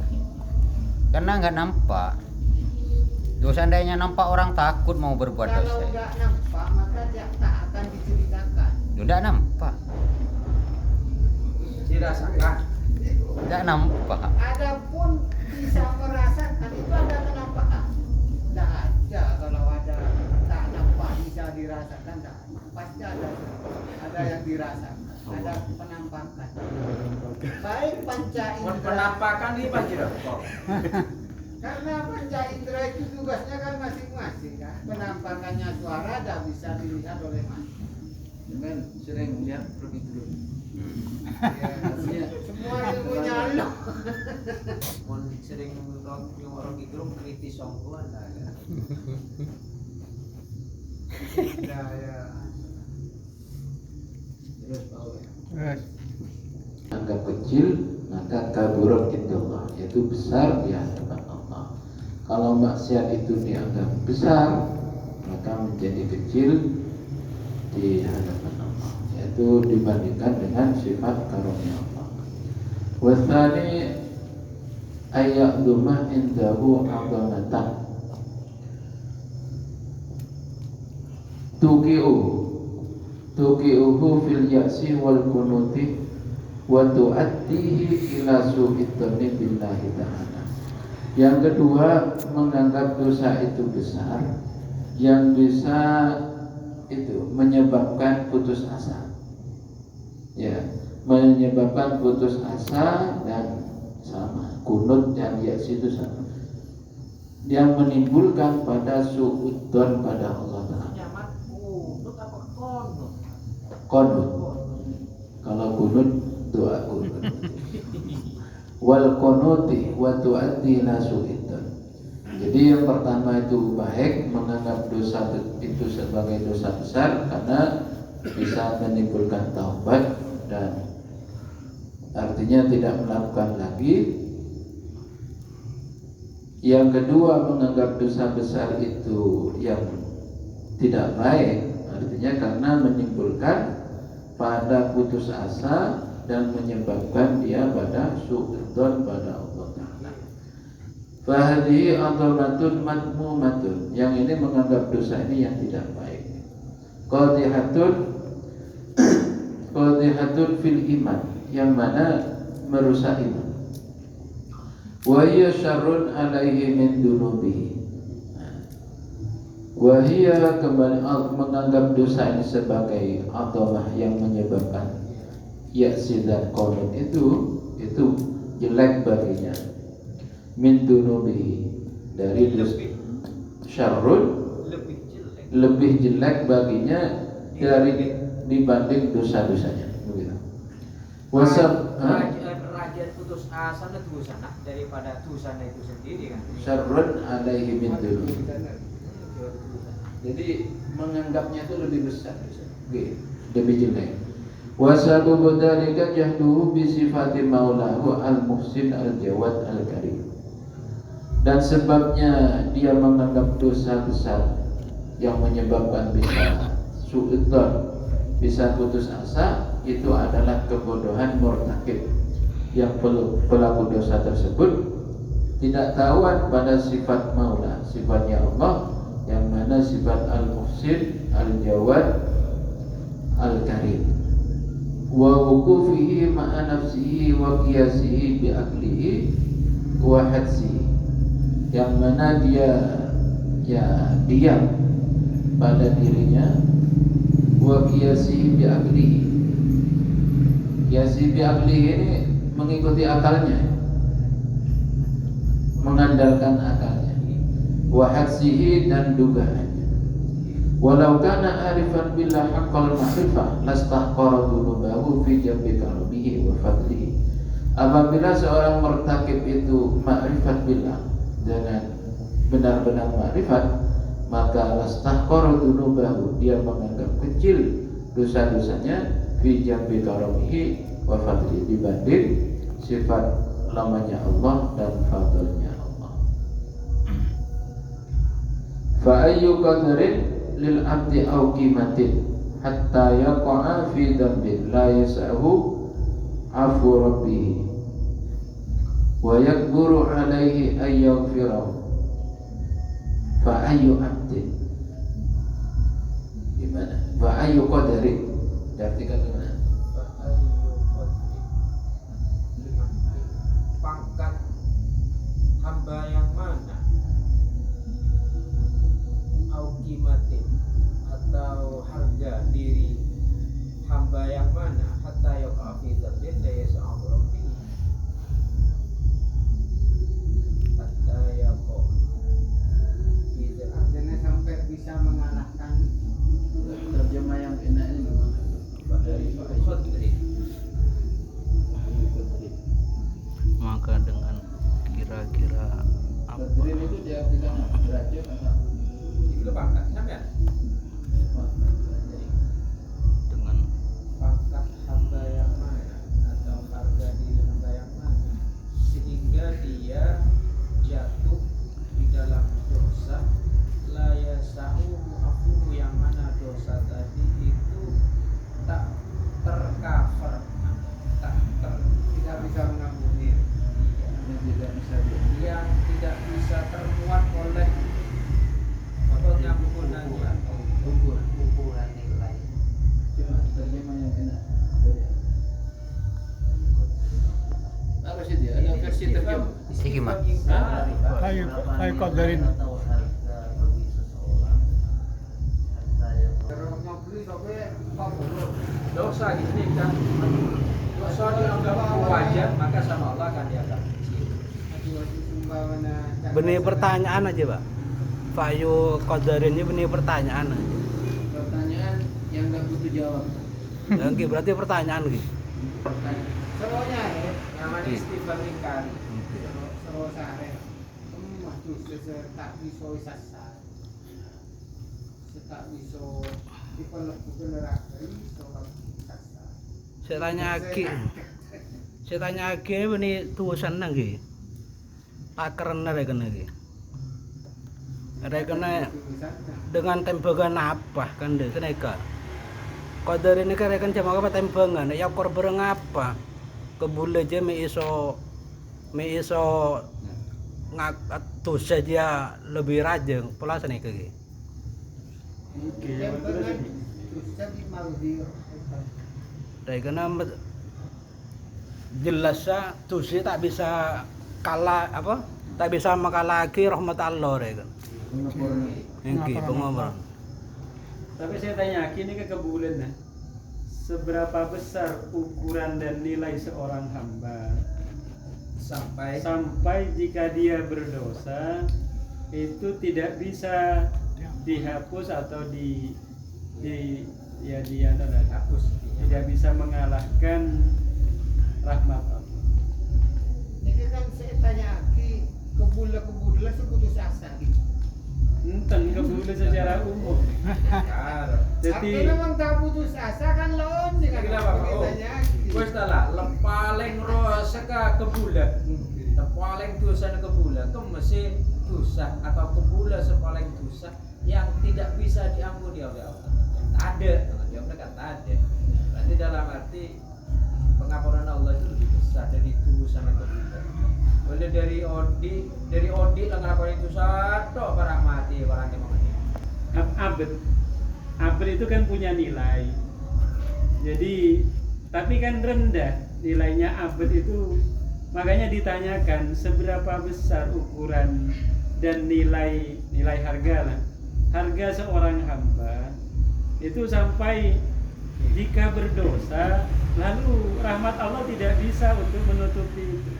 karena nggak nampak. Dosa andainya nampak orang takut mau berbuat Kalau dosa. nggak nampak maka dia tak akan diceritakan. Nggak nampak, Dirasakan. nggak nampak. Adapun bisa merasakan itu ada kenampakan. Tidak ada kalau ada tak nampak bisa dirasakan, tak ada. Pasti ada yang dirasakan, ada penampakan. Baik panca Mon indera, penampakan di fajir kok. karena panca indera itu tugasnya kan masing-masing kan. Penampakannya suara tidak bisa dilihat oleh mata. kan sering lihat begitu. Ya, semua ilmunya Allah. Mon sering orang di grup kritis songkuan lah. Ya. Terus tahu ya. Terus Anggap kecil maka kaburat indallah, yaitu besar di hadapan Allah. Kalau maksiat itu dianggap besar maka menjadi kecil di hadapan Allah, yaitu dibandingkan dengan sifat karunia Allah. Wasani ayyaduma indahu azamatan tuqi'uhu fil ya'si wal kunuti wa tu'addihi ila su'id dhanni billahi ta'ala. Yang kedua, menganggap dosa itu besar yang bisa itu menyebabkan putus asa. Ya, menyebabkan putus asa dan sama kunut dan ya'si itu sama. Yang menimbulkan pada su'udzon pada Allah Ta'ala. Nyaman kunut apa konut? Kunut. Kalau kunut doa kunut. Wal kunuti wa tu'addi la su'idzon. Jadi yang pertama itu baik menganggap dosa itu sebagai dosa besar karena bisa menimbulkan taubat dan artinya tidak melakukan lagi. Yang kedua, menganggap dosa besar itu yang tidak baik, artinya karena menimbulkan pada putus asa dan menyebabkan dia pada suudzon pada Allah Ta'ala. Fahadihi adhamatun madmumatun, yang ini menganggap dosa ini yang tidak baik. Qadihatun fil iman, yang mana merusak iman. Wa hiya syarrun alaihi min dunubihi. Wa hiya kembali menganggap dosa ini sebagai adhamah yang menyebabkan ya'si dan qanut itu jelek baginya. Min dunubihi, dari syarrun lebih jelek baginya dari dibanding dosa-dosanya, begitu. Wasab Raja putus asa itu dosa daripada dosa itu sendiri kan. syarrun alaihi min dunubihi. Jadi menganggapnya itu lebih besar, lebih jelek. Wasabu dzalika jahduhu bi sifati maulahu al-muhsin al-jawad al-karim. Dan sebabnya dia menganggap dosa besar yang menyebabkan bisa suudzon, bisa putus asa, itu adalah kebodohan murtakib, yang pelaku dosa tersebut tidak tahuan pada sifat maula, sifatnya Allah, yang mana sifat al-muhsin al-jawad al-karim, wa wuqufihi ma'a nafsihi wa qiyasihi bi aqlihi wa hadsihi, yang mana dia diam pada dirinya, wa qiyasihi bi aqlihi. Qiyasi bi aqlihi ini mengikuti akalnya, mengandalkan akalnya, wa hadsihi, dan dugaannya. Walau kana arifan billah haqqal ma'rifah lastahqara dunubahu fi jambi karubihi wa fadlihi. Apabila seorang mertakib itu ma'rifat billah, dengan benar-benar ma'rifat, maka lastahqara dunubahu, dia menganggap kecil dosa-dosanya, fi jambi karubihi wa fadlihi, dibanding sifat lamanya Allah dan fadlnya Allah. Fa ayyu qadrin lil abdi au qimatin hatta yaqa'a fi dhanbin la yas'ahu afu rabbih wa yakburu alaihi ay yaghfirahu. Fa ayyu abdin, gimana? Fa ayyu qadrin, diartikan gimana? Pangkat hamba yang mana, auqimatin, atau harga diri hamba yang mana, hatta yaqa fi dzambin la yas'ahu rabbi, hatta yaqa fi dzambin, sampai bisa mengalahkan. Terjemah yang enak ini gimana? Dari khadri. Maka dengan kira-kira apa? Qadrin itu diartikan apa? Derajat atau Itu pangkat sampean. Dengan Pangkat hamba yang mana, atau harga diri hamba yang mana, sehingga dia jatuh di dalam dosa, la yasa'u afuhu, yang mana dosa tadi itu tak tercover, Tidak bisa mengampuni. yang tidak bisa yang tidak bisa termuat oleh apa pengampunannya. Ukuran nilai. Cuma terjemah yang enak. Apa sih dia? Ada versi terjemah. Hikmah. kayu qadarin. Terus ngabli sampai 40. Dosa ini kan, dosa dianggap wajar, maka sama Allah akan dianggap kecil. Benih pertanyaan aja, Pak. Pak Ayu Qadarin ini benih pertanyaan aja. Pertanyaan yang nggak butuh jawab. Ya, Ki, berarti pertanyaan gitu. Semuanya ya. Namanya istighfar ingkari. Seru sare. Waduh, tak bisa sasar. Tak bisa dipeluk neraka iso sasar. Saya tanya Ki, Saya tanya lagi ini tulisan lagi. Akarnya reken lagi. Rekennya dengan tembakan apa kan deh keneka. Qadar ini kan rekan jam apa tembangan ya korban apa. Kebule aja me iso ngatur saja lebih rajin pola sana kaki. Oke, Yang terus benar ini. terus jadi mau di Karena jelasnya tusi tak bisa kalah apa tak bisa mengalahkan rahmat Allah rekan. Ini pengomong. Tapi saya tanya, ini ke kebulan nah. Seberapa besar ukuran dan nilai seorang hamba sampai jika dia berdosa itu tidak bisa dihapus atau dihapus, tidak bisa mengalahkan rahmat Allah. Ini kan saya tanya lagi kebula seputus asa gitu. Enten kebulan secara umum. Jadi Artinya memang tak putus asa kan lawan nih kan. Kenapa, Pak? Oh. Tanya lagi. Wes lah, paling rosa ka kebulan. Paling dosa na kebulan itu mesti dosa atau kebulan sepaling dosa yang tidak bisa diampuni oleh Allah. Tak ada, jawabnya kan tak ada. Berarti dalam arti pengampunan Allah itu lebih besar dari dosa na kebulan. Boleh dari odi lah ngelakuin dosa, toh barang mati, barang kemana. abad itu kan punya nilai. Jadi tapi kan rendah nilainya abad itu, makanya ditanyakan seberapa besar ukuran dan nilai harga lah. Harga seorang hamba itu sampai jika berdosa lalu rahmat Allah tidak bisa untuk menutupi itu.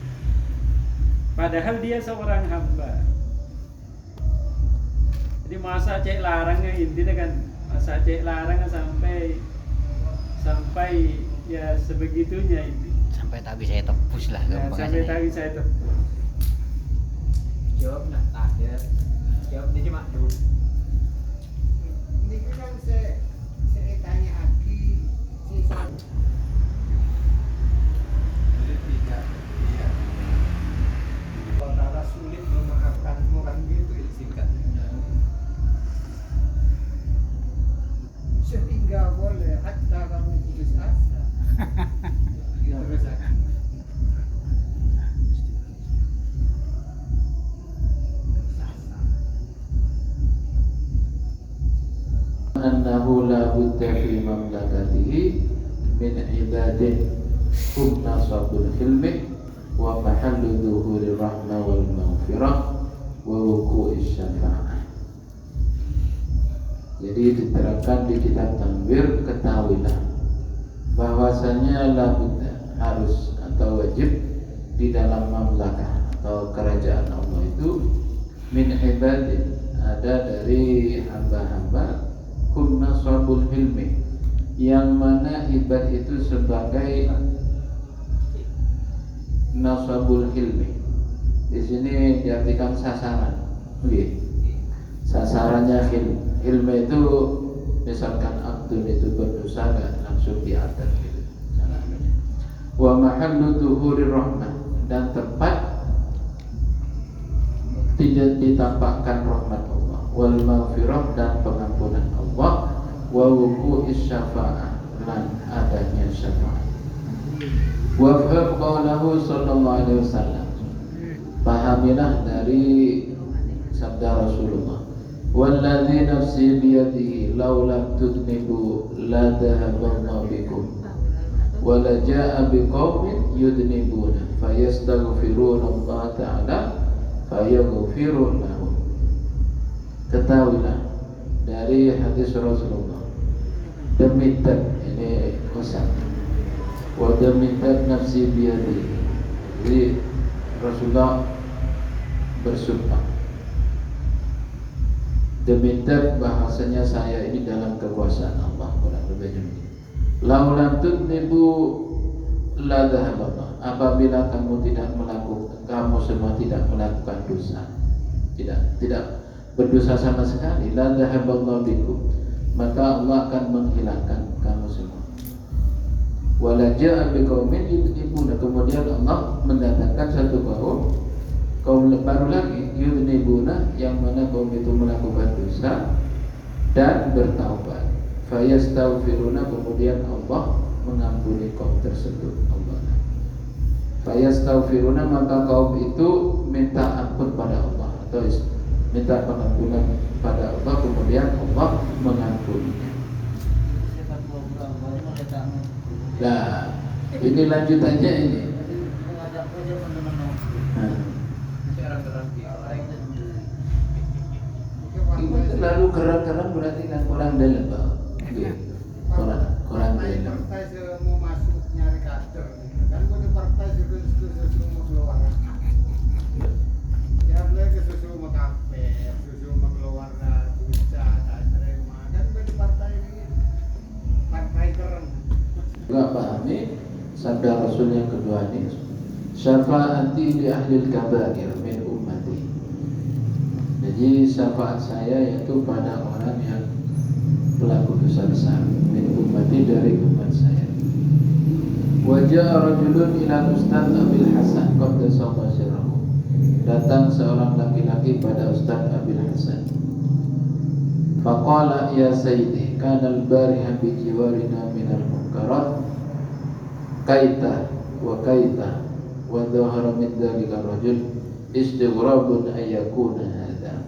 Padahal dia seorang hamba. Jadi masa cek larangnya intinya kan masa cek larang sampai ya sebegitunya itu. Sampai tak bisa tebus lah Ya, sampai tak bisa itu. Jawab nak tak ada. Jawab dia cuma tuh. Ini kan saya tanya lagi sisa. Jadi tidak dia kalau sulit memaafkanmu kan gitu singkatnya. Sehingga boleh hatta kamu putus asa. Gitu bisa. Annahu la budda fi mamlakatihi min ibadin hum nasabul hilmi wa mahallu dhuhuri rahmah wal maghfirah wa wuku'is syafa'ah. Jadi diterangkan di kitab Tanwir, ketahuilah bahwasanya la budda, harus atau wajib di dalam mamlakah atau kerajaan Allah itu min ibadin, ada dari hamba-hamba hum nasabul hilmi, yang mana ibad itu sebagai nasabul hilmi. Di sini diartikan sasaran. Oke. Sasarannya hilmi itu misalkan abdun itu berdosa kan langsung diatur gitu. Namanya. Wa mahallu dhuhuri rahmah, dan tempat tidak ditampakkan rahmat Allah, wal maghfirah, dan pengampunan Allah, wa wuku'is syafa'ah, dan adanya syafaat. Wa faham qawlahu sallallahu alaihi wasallam, pahamilah dari sabda Rasulullah, walladzi nafsi biyadihi law lam tudnibu la dhahaballahu bikum wa la jaa'a biqaumin yudnibuna fayastaghfiruna Allah ta'ala fayaghfiru lahum. Ketahuilah dari hadis Rasulullah, demi ini qasam wa demi nafsi biyadihi. Jadi Rasulullah bersumpah, demi bahasanya saya ini dalam kekuasaan Allah, kurang lebih begini. Laulam tudnibu la dhahaballah, apabila kamu tidak melakukan, kamu semua tidak melakukan dosa, tidak berdosa sama sekali, la dhahaballahu bikum, maka Allah akan menghilangkan kamu semua. Wala ja'a biqaumin yudnibuna, kemudian Allah mendatangkan satu kaum baru lagi, yudnibuna, yang mana kaum itu melakukan dosa dan bertaubat. Fayastaghfiruna, kemudian Allah mengampuni kaum tersebut. Allah. Fayastaghfiruna, maka kaum itu minta ampun pada Allah atau minta pengampunan pada Allah, kemudian Allah mengampuninya. Nah, ini lanjutannya ini. Ini terlalu kerang-kerang berarti kan orang dalam, Pak. Orang Partai dalam. mau masuk nyari kader, kan punya partai juga susu mau keluar. Ya boleh ke susu mau kafe, susu mau keluar bisa, tak terima. Kan punya partai ini partai keren. Juga pahami sabda Rasul yang kedua ini, syafaati li ahli kabair min ummati. Jadi syafaat saya yaitu pada orang yang pelaku dosa besar min ummati, dari umat saya. Wajah rajulun ila Ustaz Abil Hasan qaddasallahu sirrahu. Datang seorang laki-laki pada Ustaz Abil Hasan. Faqala ya sayyidi, kana al-bariha bi jiwarina min al-munkarat kaita wa dhahara min dhalika rajul istighrabun ayyakuna hadha.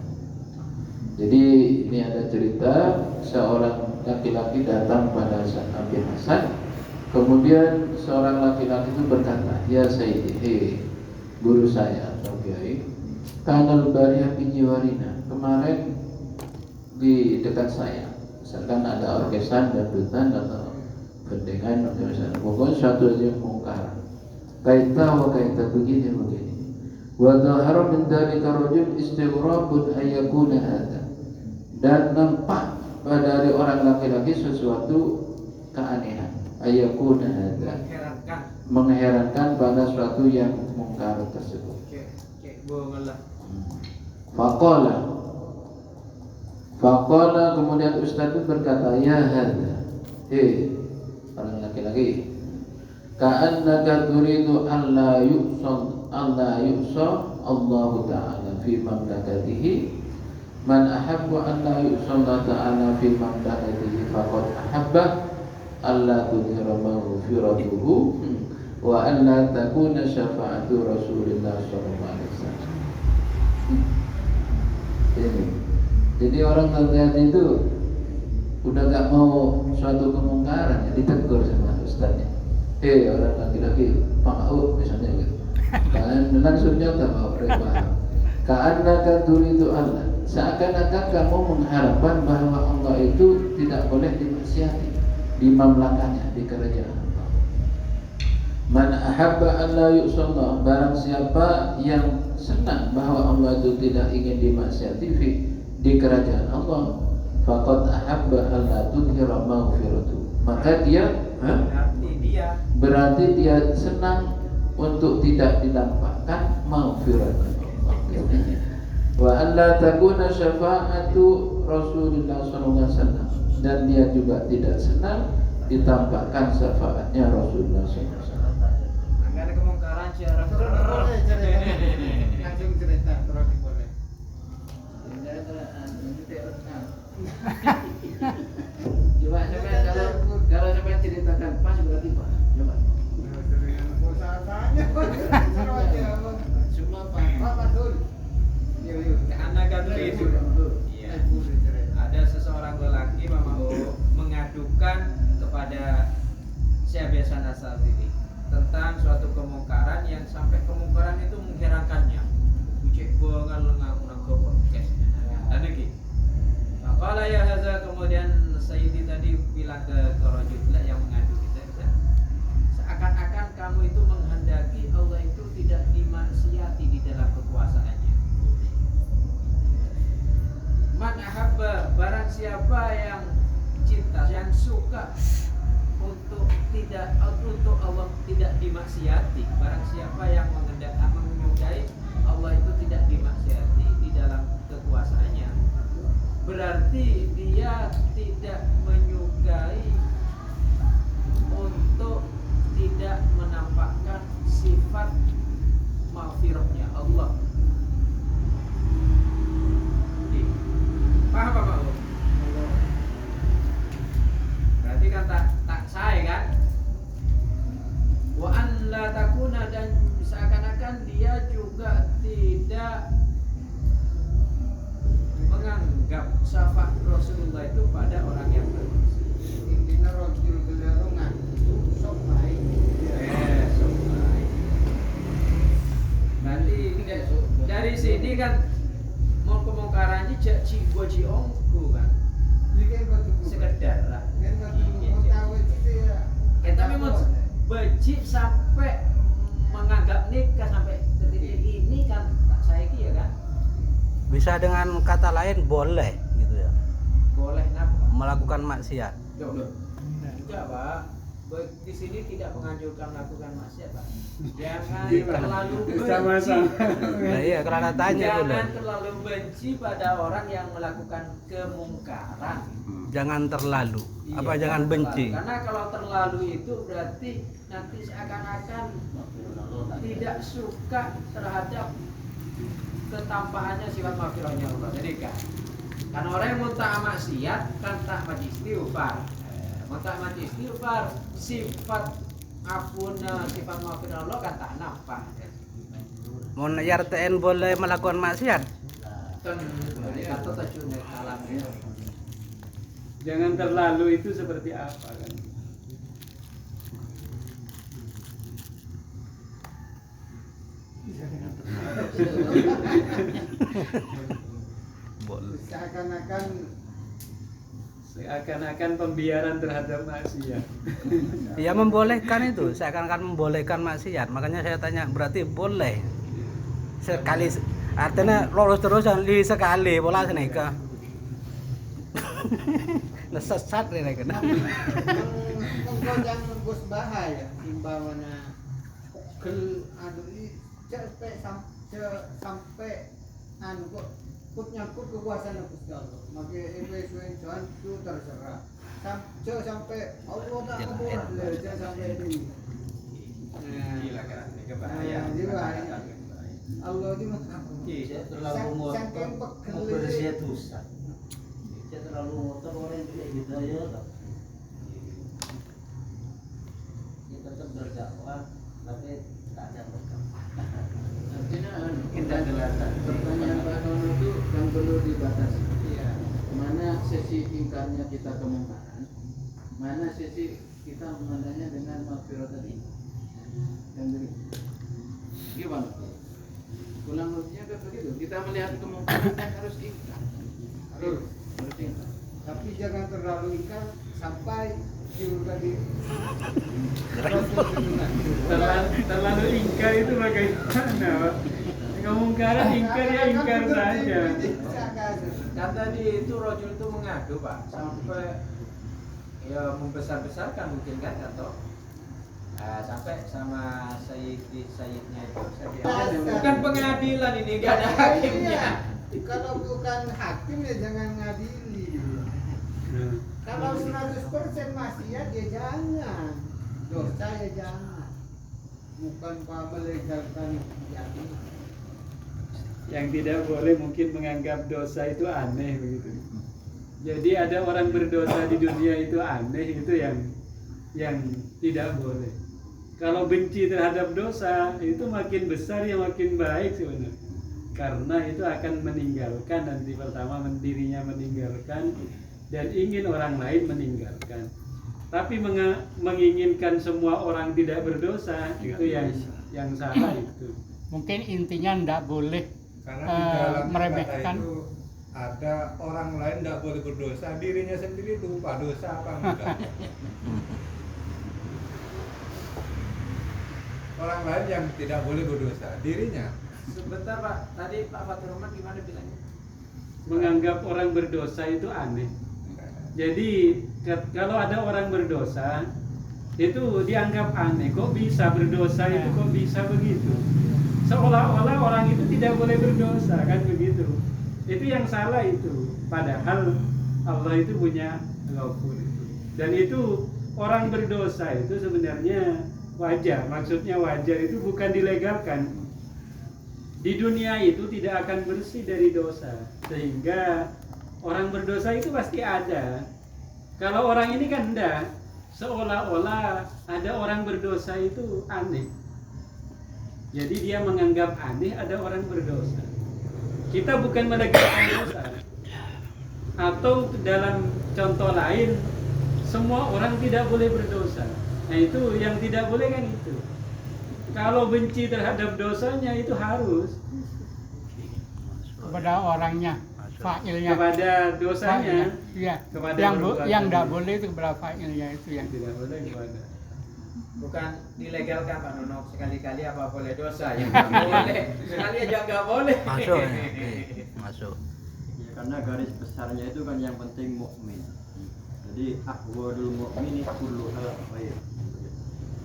Jadi ini ada cerita seorang laki-laki datang pada Abil Hasan. Kemudian seorang laki-laki itu berkata, ya sayyidi, guru saya atau kiai, kanal bariha bi jiwarina, kemarin di dekat saya, misalkan ada orkesan dangdutan atau gendengan atau misalnya, pokoknya satu aja yang mungkar. Kaita wa kaita, begini. Wa dhahara min dzalika rajul istighrabun ayyakuna hadza. Dan nampak dari orang laki-laki sesuatu keanehan. Ayyakuna hadza. Mengherankan pada suatu yang mungkar tersebut. Faqala, kemudian Ustaz itu berkata, ya hadza, orang laki-laki, ka'annaka turidu an la yu'sal Allah Ta'ala fi mamlakatihi, man ahabbu an la yu'sal Allah Ta'ala fi mamlakatihi faqad ahabba alla tudhira maghfiratuhu wa an la takuna syafa'atu Rasulillah sallallahu alaihi wasallam. Jadi orang laki-laki itu udah gak mau suatu kemungkaran, ya ditegur sama ustaznya. Orang laki-laki, Pak misalnya gitu. Kan langsung nyata Pak Reba. Ka'annaka turidu Allah. Seakan-akan kamu mengharapkan bahwa Allah itu tidak boleh dimaksiati di mamlakatnya, di kerajaan Allah. Man ahabba an la yu'sallah, barang siapa yang senang bahwa Allah itu tidak ingin dimaksiati di kerajaan Allah, faqad ahabba an la tudhira maghfiratu, maka berarti dia senang untuk tidak dinampakkan maghfirat Allah. Wa an la takuna syafa'atu Rasulullah sallallahu alaihi wasallam, dan dia juga tidak senang ditampakkan syafaatnya Rasulullah sallallahu alaihi wasallam. Enggak ada kemungkaran secara Langsung cerita terus boleh. Coba kalau sampai ceritakan pas berarti Pak. Coba. Semua Pak betul. Karena itu ada seseorang lelaki mau mengadukan kepada Syekh Hasan Asy-Syadzili tentang suatu kemungkaran yang sampai kemungkaran itu mengherankannya. Ucek banget lengang-lengang podcast. Dan lagi. Maka ya Haza, kemudian Sayyidi tadi bilang ke Rajulullah yang mengadu kita, seakan-akan kamu itu menghendaki Allah itu tidak dimaksiati di dalam kekuasaannya. Man ahabba, barang siapa yang cinta, yang suka untuk Allah tidak dimaksiati, barang siapa yang menyukai Allah itu tidak dimaksiati di dalam kekuasaannya, berarti dia tidak menyukai untuk tidak menampakkan sifat maghfirahnya Allah. Paham apa Pak? Berarti kan tak saya kan? Wa an la takuna, dan seakan-akan dia juga tidak menganggap syafaat Rasulullah itu pada orang yang berdosa. Intinya Rasul belerungan sok baik. Sok baik. Berarti dari sini kan mau kemungkarannya gua ciongku kan. Sekedar lah. Kita memang becik sampai menganggap nikah sampai detik ini kan tak saiki ya kan. Bisa dengan kata lain boleh gitu ya. Boleh napa? Melakukan maksiat. Enggak, Pak. Di sini tidak menganjurkan melakukan maksiat, Pak. Jangan Iya, Pak. terlalu benci. Sama-sama. Nah iya, karena tanya Jangan boleh. terlalu benci pada orang yang melakukan kemungkaran. Jangan terlalu. Apa Iya, jangan benci? terlalu. Karena kalau terlalu itu berarti nanti seakan-akan tidak suka terhadap ketampahannya sifat maghfirahnya Allah. Jadi kan, karena orang yang muntah maksiat kan tak mati istighfar. Muntah mati istighfar, sifat ampuna, sifat maghfirah Allah kan tak nampak. Mau RTN boleh melakukan maksiat? Kan dari kata tajunnya alamnya. Jangan terlalu itu seperti apa kan? Boleh. Seakan-akan pembiaran terhadap maksiat. Iya membolehkan itu, seakan-akan membolehkan maksiat. Makanya saya tanya, berarti boleh sekali, artinya lolos terusan li sekali pola seneka. Nah sesat nih kan. Engkau jangan bos bahaya imbauannya gel anu sampai anu kok nyangkut kekuasaan Gusti Allah. Maka influencer itu terserah. Sampai Allah tak boleh sampai ini. Gila kan, ini Nah, jiwa. Allah itu terlalu saking pegel bersiap dosa. Dia terlalu ngotot orang juga gitu ya. Dia tetap berdakwah tapi tak ada berkah. Artinya pertanyaan Pak Nono itu yang perlu dibatasi. Iya. Mana sesi ingkarnya kita kemungkaran, mana sesi kita memandangnya dengan maghfirah tadi. Yang begitu. Gimana? Kurang lebihnya kan begitu. Kita melihat kemungkaran yang harus ingkar. Harus ingkar. Tapi jangan terlalu ingkar sampai juga di Terlalu ingkar itu bagaimana, Pak? Kemungkaran ingkar ya ingkar saja. Kan tadi itu rojul itu mengadu Pak sampai ya membesar-besarkan mungkin kan atau sampai sama Sayyidnya itu saja. Bukan pengadilan ini, gak ada hakimnya. Kalau bukan hakim ya jangan ngadili. Kalau 100% maksiat ya jangan. Dosa ya jangan. Bukan Pak melegalkan yang Yang tidak boleh mungkin menganggap dosa itu aneh begitu. Jadi ada orang berdosa di dunia itu aneh, itu yang tidak boleh. Kalau benci terhadap dosa itu makin besar ya makin baik sebenarnya. Karena itu akan meninggalkan, nanti pertama dirinya meninggalkan dan ingin orang lain meninggalkan. Tapi menginginkan semua orang tidak berdosa itu yang salah itu. Mungkin intinya ndak boleh Karena di dalam meremehkan. kata itu ada orang lain tidak boleh berdosa, dirinya sendiri lupa dosa apa enggak. Orang lain yang tidak boleh berdosa, dirinya. Sebentar Pak, tadi Pak Fatur Rahman gimana bilangnya? Menganggap orang berdosa itu aneh. Jadi kalau ada orang berdosa itu dianggap aneh. Kok bisa berdosa itu, kok bisa begitu? Seolah-olah orang itu tidak boleh berdosa, kan begitu. Itu yang salah itu. Padahal Allah itu punya Ghafur itu. Dan itu orang berdosa itu sebenarnya wajar. Maksudnya wajar itu bukan dilegalkan. Di dunia itu tidak akan bersih dari dosa, sehingga orang berdosa itu pasti ada. Kalau orang ini kan enggak, seolah-olah ada orang berdosa itu aneh. Jadi dia menganggap aneh ada orang berdosa. Kita bukan melegalkan dosa. Atau dalam contoh lain, semua orang tidak boleh berdosa. Nah itu yang tidak boleh kan itu. Kalau benci terhadap dosanya itu harus kepada orangnya, fa'ilnya, kepada dosanya. iya. Kepada Yang tidak boleh itu kepada fa'ilnya itu yang tidak boleh kepada. Bukan dilegalkan Pak Nono, sekali-kali apa boleh dosa ya nggak boleh, sekali aja nggak boleh. Masuk ya? Masuk. Ya, karena garis besarnya itu kan yang penting mukmin. Jadi ahwadul mukmini kulluha khair.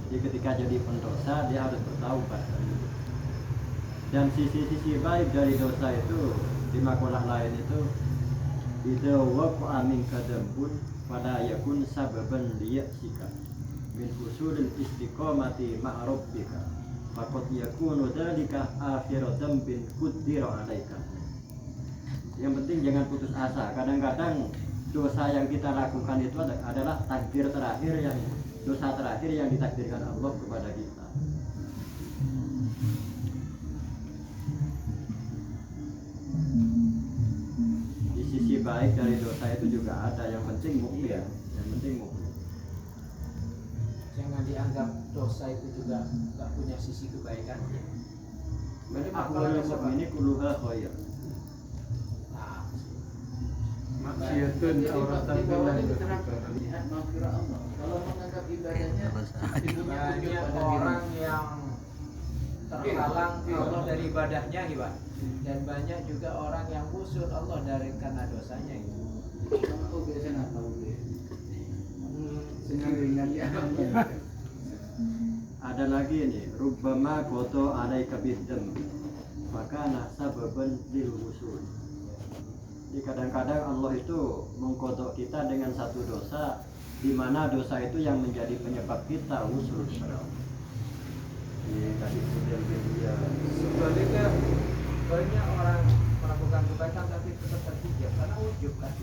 Jadi ketika jadi pendosa dia harus bertaubat. Dan sisi-sisi baik dari dosa itu di makalah lain itu idza waqa'a minka dambun pada yakun sababan liyasika min usulil istiqamati ma'a rabbika faqad yakunu dzalika akhiru dambin qaddara 'alaika. Yang penting jangan putus asa. Kadang-kadang dosa yang kita lakukan itu adalah takdir terakhir yang dosa terakhir yang ditakdirkan Allah kepada kita. Di sisi baik dari dosa itu juga ada, yang penting mukmin. Yang penting mukmin. Jangan dianggap dosa itu juga nggak punya sisi kebaikan. Ahwadul mukmini kulluha khair. Maksiatun auratan Di bawahnya billahi. diterangkan lihat maghfirah Allah. Kalau menganggap ibadahnya Banyak orang yang terhalang Allah dari ibadahnya Pak. Dan banyak juga orang yang musuh Allah dari karena dosanya itu. Oh biasanya apa dengan Ada lagi ini, rubbama koto alaika bidam maka sababan lil wusul. Jadi kadang-kadang Allah itu mengkodok kita dengan satu dosa, di mana dosa itu yang menjadi penyebab kita wusul kepada Allah. Ini tadi sudah dia. Sebaliknya banyak orang melakukan kebaikan tapi tetap terhijab karena ujub kan.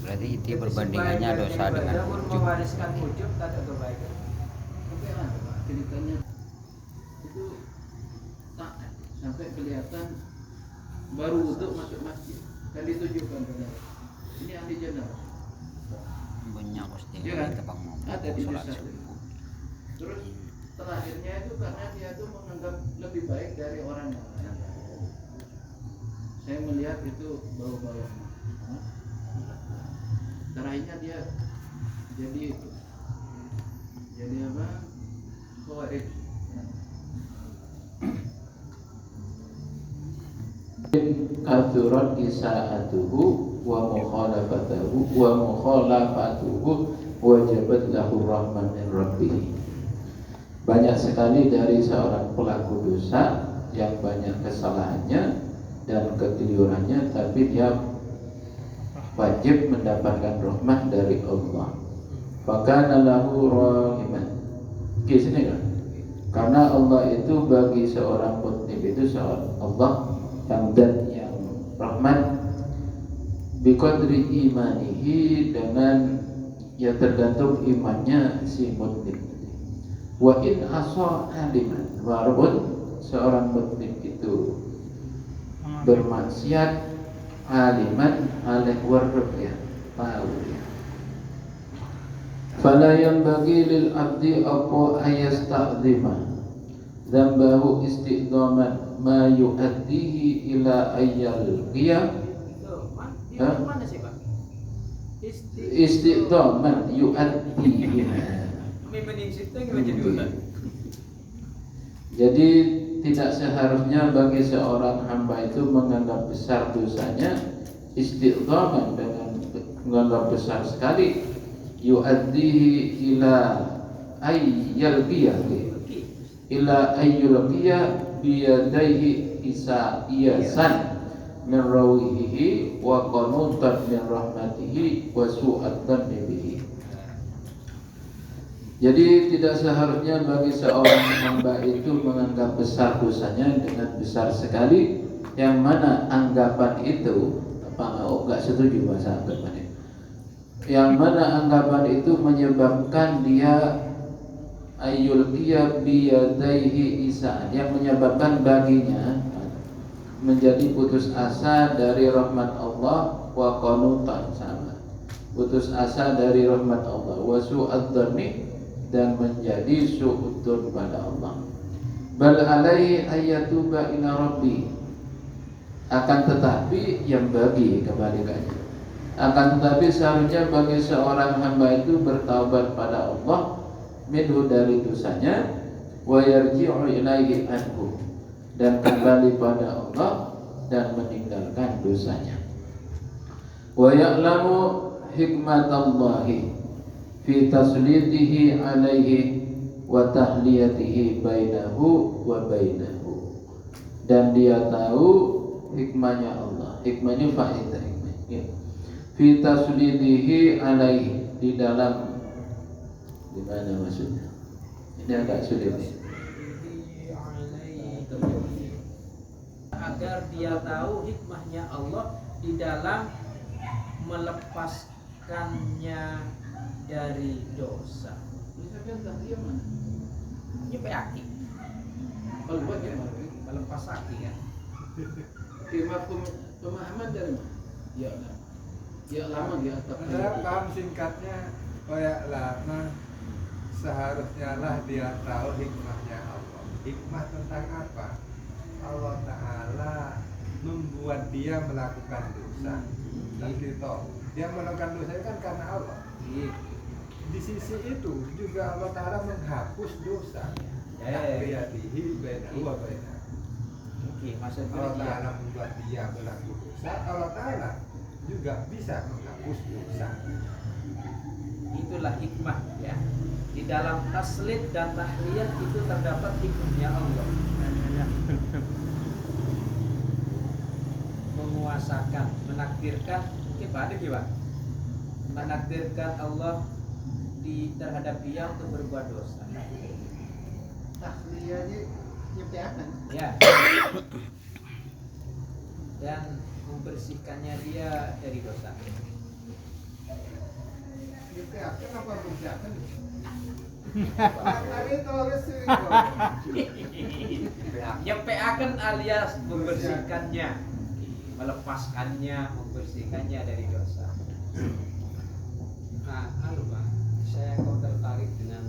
Berarti itu perbandingannya dosa dengan ujub. ujub. Mewariskan ujub tak ada kebaikan. Sampai apa Pak ceritanya itu taat sampai kelihatan baru untuk masuk masjid kan ditujukan pada ini ahli jannah Banyak pasti Iya kan? tebang mau ada di sholat desa subuh. terus terakhirnya itu karena dia tuh menganggap lebih baik dari orang yang lain. Saya melihat itu bau-bau terakhirnya dia jadi apa khawarij. Kathurat isa'atuhu wa mukhalafatuhu wajabat lahu rahman min rabbih. Banyak sekali dari seorang pelaku dosa yang banyak kesalahannya dan kekeliruannya, tapi dia wajib mendapatkan rahmat dari Allah. Fakana lahu rahiman. Kisahnya kan? Karena Allah itu bagi seorang mutnib itu seorang Allah yang dan yang rahmat biqadri imanihi, dengan ya tergantung imannya si mutnib. Wa in asa aliman, walaupun seorang mutnib itu bermaksiat aliman alih warab ya tahu ya. Fala yanbaghi lil abdi apa ayasta'zima dzambahu istiqdaman ma yu'addihi ila ayyal qiyam. Di mana sih Pak? Istiqdaman yu'addihi. Jadi tidak seharusnya bagi seorang hamba itu menganggap besar dosanya, istiqdaman dengan menganggap besar sekali, yu'addihi ila ayyal qiyam, ila ayyul qiyam biyadaihi iyasan min rawihi wa qanutan min rahmatihi wa su'at dhanni bihi. Jadi tidak seharusnya bagi seorang hamba itu menganggap besar dosanya dengan besar sekali, yang mana anggapan itu enggak setuju bahasa anggapan itu. Yang mana anggapan itu menyebabkan dia ayul biyadaihi isa'an, yang menyebabkan baginya menjadi putus asa dari rahmat Allah, wa qanutan, sama putus asa dari rahmat Allah, wa su'adzanni, dan menjadi su'udzon pada Allah. Bal alaihi ayyatuba ila rabbi, akan tetapi yang bagi kebalikannya, akan tetapi seharusnya bagi seorang hamba itu bertaubat pada Allah minhu dari dosanya, wa yarji'u ilaihi anhu, dan kembali pada Allah dan meninggalkan dosanya. Wa ya'lamu hikmatallahi fi taslitihi alaihi wa tahliyatihi bainahu wa bainahu, dan dia tahu hikmahnya Allah. Hikmahnya faedah ya. Fi taslitihi alaihi, di dalam, di mana maksudnya? Ini agak sulit nih. Agar dia tahu hikmahnya Allah di dalam melepaskannya dari dosa. Nyampe aki. Kalau buat gimana? Melepas aki kan. Pemahaman dari mana? Ya lama dia Saya paham singkatnya, kayak lama seharusnya lah dia tahu hikmahnya Allah. Hikmah tentang apa? Allah Ta'ala membuat dia melakukan dosa. Dan kita, dia melakukan dosa itu kan karena Allah. Di sisi itu juga Allah Ta'ala menghapus dosa. Tahliyatihi bainahu wa bainahu. Oke, maksudnya Allah Ta'ala membuat dia melakukan dosa, Allah Ta'ala juga bisa menghapus dosa. itulah hikmah ya. Di dalam taslit dan tahliyat itu terdapat hikmahnya Allah. Menguasakan, menakdirkan, gimana? Menakdirkan Allah terhadap dia untuk berbuat dosa. Tahliyahnya nyepiakan. Ya. Dan membersihkannya dia dari dosa. Nyepiakan apa bersihkan? Hari terus Nyepeakan alias membersihkannya, melepaskannya, membersihkannya dari dosa. Nah, Pak, saya kok tertarik dengan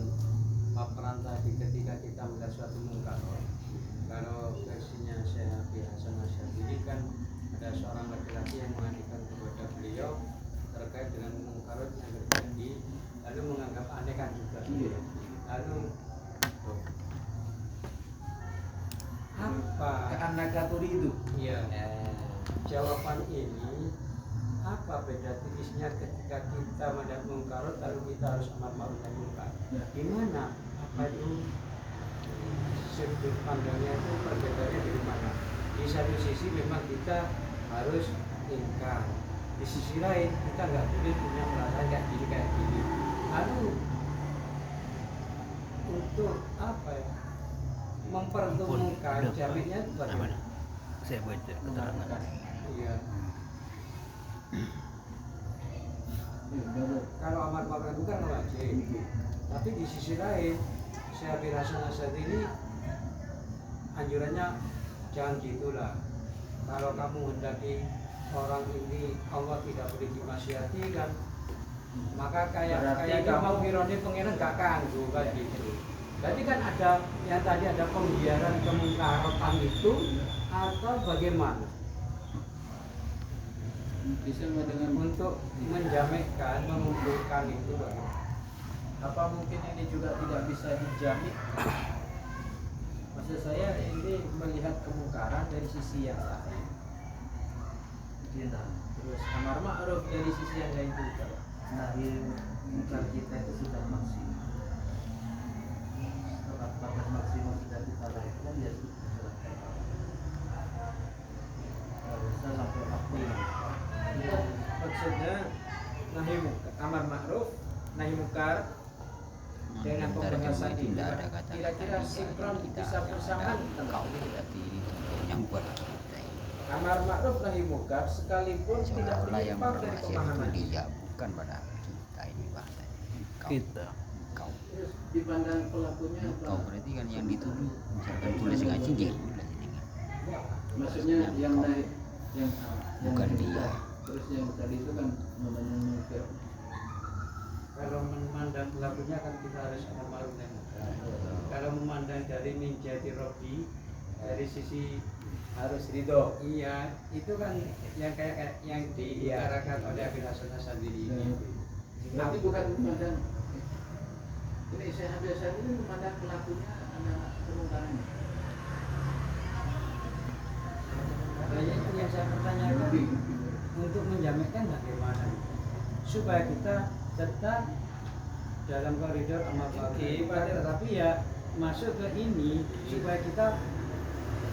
paparan tadi ketika kita melihat suatu mungkar. Kalau versinya saya biasa ini kan ada seorang laki-laki yang mengadukan kepada beliau terkait dengan mungkar yang terjadi, lalu menganggap aneh kan juga. Lalu apa Keanakaturi itu. ya jawaban ini, apa beda tipisnya ketika kita melihat mungkar lalu kita harus amar ma'ruf nahi munkar? Gimana? Apa itu sudut pandangnya itu perbedaannya dari mana? Di satu sisi memang kita harus ingkar, di sisi lain kita nggak boleh punya perasaan kayak gini. Lalu untuk apa ya? Mempertemukan jaminnya itu bagaimana? Saya baca keterangan. Iya. Kalau amar ma'ruf itu kan wajib, tapi di sisi lain saya Hasan Asyadzili anjurannya jangan gitulah. Kalau kamu hendaki orang ini Allah tidak boleh dimaksiati kan, maka kayak kamu fironi pengiran gak kanggu kan gitu. Berarti kan ada yang tadi ada pembiaran kemungkaran itu atau bagaimana? Sama dengan Untuk menjaminkan, mengumpulkan itu bagaimana? Apa mungkin ini juga tidak bisa dijamin? Maksud saya ini melihat kemungkaran dari sisi yang lain. Terus amar ma'ruf dari sisi yang lain juga. Nahi munkar kita itu sudah maksimal. Setelah batas maksimum sudah kita lakukan, ya sudah. Kalau bisa sampai optimal. Maksudnya nahi munkar, amar ma'ruf, nahi munkar dengan Terjemah pembahasan itu ini. tidak ada kata Kira-kira sinkron bisa bersamaan engkau, berarti ini contohnya buat kita ini. Amar ma'ruf nahi munkar sekalipun tidak Seolah-olah yang menyimpang dari bermaksiat itu pemahaman. dia, bukan pada kita ini bahasa engkau. Engkau. Terus dipandang pelakunya Engkau apa? berarti kan yang dituduh misalkan tulis ngaji dia Maksudnya yang naik yang bukan dia. Terus yang tadi itu kan namanya munkar. Kalau memandang pelakunya kan kita harus amar ma'ruf nahi munkar. Kalau memandang dari menjadi robi dari sisi Harus ridho. iya itu kan yang kayak yang diarahkan oleh Abil Hasan Asyadzili ini. Berarti bukan memandang ini saya biasa ini memandang pelakunya anak kemungkaran. Makanya itu yang saya pertanyakan untuk menjaminkan bagaimana supaya kita tetap dalam koridor amar ma'ruf nahi munkar, tetapi ya masuk ke ini supaya kita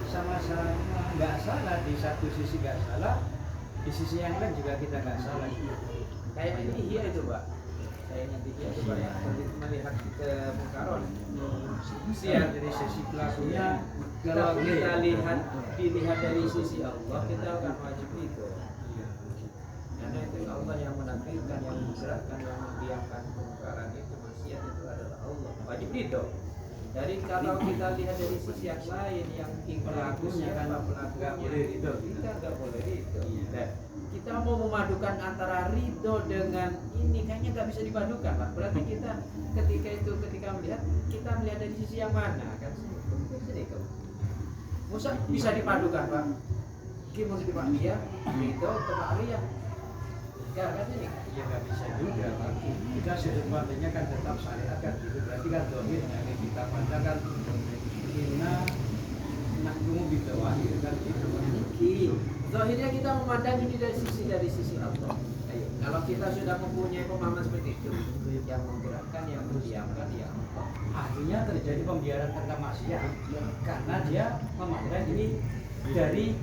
sama-sama nggak salah, di satu sisi nggak salah, di sisi yang lain juga kita nggak salah. Kayak ini iya itu Pak. Saya nanti iya itu Pak ya. Melihat kemungkaran. Ya, dari sisi pelakunya Kalau kita dilihat dari sisi Allah, kita akan wajib itu. Karena itu Allah yang menakdirkan, yang menggerakkan, yang mendiamkan kemungkaran itu, maksiat itu adalah Allah. Wajib itu. Jadi kalau kita lihat dari sisi yang lain, yang pelakunya kan pelaku nggak boleh ridho, kita nggak boleh ridho. Dan kita mau memadukan antara ridho dengan ini kayaknya nggak bisa dipadukan Pak. Berarti kita ketika melihat kita melihat dari sisi yang mana kan? Masa bisa dipadukan Pak? Kita mesti dipadukan ya, ridho atau ria? Enggak kan ini? ya nggak bisa juga Pak. Kita sudut pandangnya kan tetap syariat kan gitu, berarti kan dohir yang kita pandang kan inna nahkumu bidawah kan gitu. Zahirnya kita memandang ini dari sisi Allah. Ayo, kalau kita sudah mempunyai pemahaman seperti itu, yang menggerakkan, yang mendiamkan, ya Allah. Artinya terjadi pembiaran tentang maksiat karena dia memandang ini dari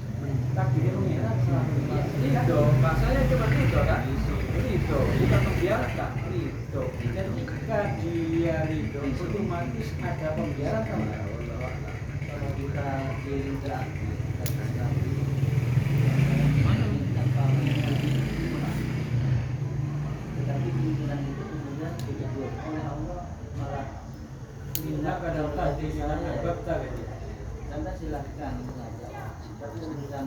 takdir pengiran selama Ridho, bahasanya cuma ridho kan? Ridho, bukan membiarkan, ridho. dan ketika dia ridho otomatis ada pembiaran kan? Kalau kita diinteraksi tetapi keinginan itu kemudian dikabul oleh Allah malah Inna kadang tadi bab tadi. Anda silahkan mengajak, tapi urusan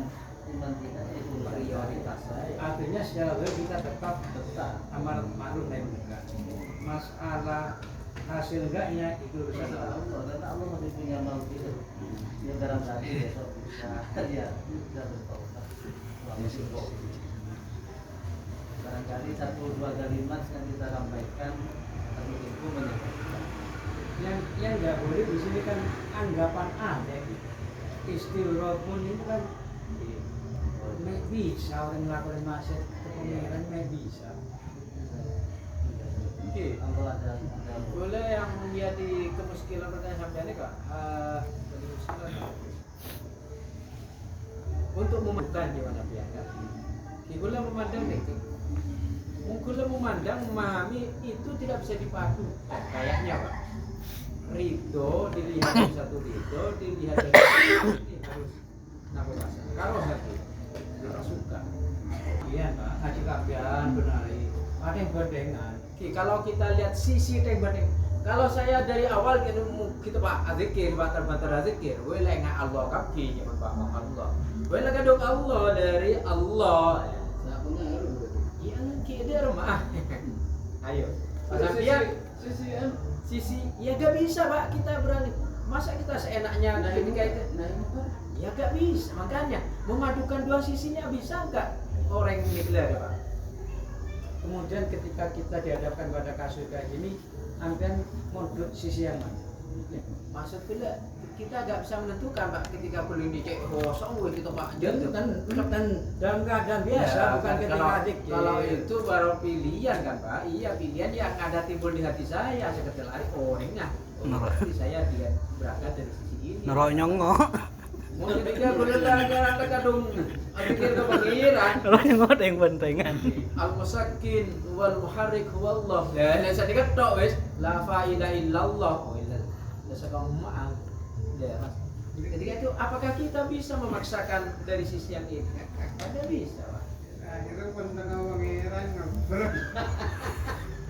iman kita itu prioritas saya. Artinya secara zahir kita tetap amar ma'ruf nahi munkar. Masalah hasil enggaknya itu urusan Insya Allah. Allah, karena Allah masih punya mau itu. Dia barangkali besok bisa ya bisa bertaubat. Barangkali 1-2 kalimat yang kita sampaikan tapi itu menyebabkan Yang nggak boleh di sini kan anggapan aneh. Istilah pun itu kan mek bisa orang melakukan maksiat ke pengiran mek bisa. Oke. Allah ada Boleh yang menjadi kemiskinan pertanyaan sampai ini Kak? Kemiskinan untuk memadukan di mana pihak kan? Boleh memandang itu. Mungkin memandang, memahami itu tidak bisa dipadu. Kayaknya Pak. Ridho dilihat dari satu ridho, dilihat dari satu ini harus nafsu rasa. Kalau satu kita suka. Iya Pak, haji kabian benari. Ada yang berdengan. Oke, kalau kita lihat sisi tembak, kalau saya dari awal kita Pak azikir, batar azikir, we lenga Allah kapi nyaman Pak Allah. We lenga dok Allah dari Allah. Saya punya harus berarti. Iya kita rumah. Ayo. Sampian sisi ya gak bisa Pak kita berani. Masa kita seenaknya ketika itu? Ya gak bisa. Makanya memadukan dua sisinya bisa nggak orang ini benar Pak? Kemudian ketika kita dihadapkan pada kasus kayak gini, ambil mundur sisi yang mana? Maksud kita nggak bisa menentukan Pak ketika belum dicek kosong gitu Pak. Itu kan dalam keadaan biasa, Ya, bukan ketika kalau, adik. kalau itu baru pilihan kan Pak. Iya pilihan yang ada timbul di hati saya seketika hari orangnya. Berarti saya dia berangkat dari sisi ini. Nerok nyongo. Mau ketiga berdagang kadung pikir ke pengiran. Kalau yang mau yang pentingan. Al-Musakin wal Muharrik wallah. Ya, nek sak diketok wis la ilaha illallah. Oh, ila sekarang maaf. Ya, Mas. Ketika itu apakah kita bisa memaksakan dari sisi yang ini? Ada bisa, Pak. Itu penting pengiran ngobrol.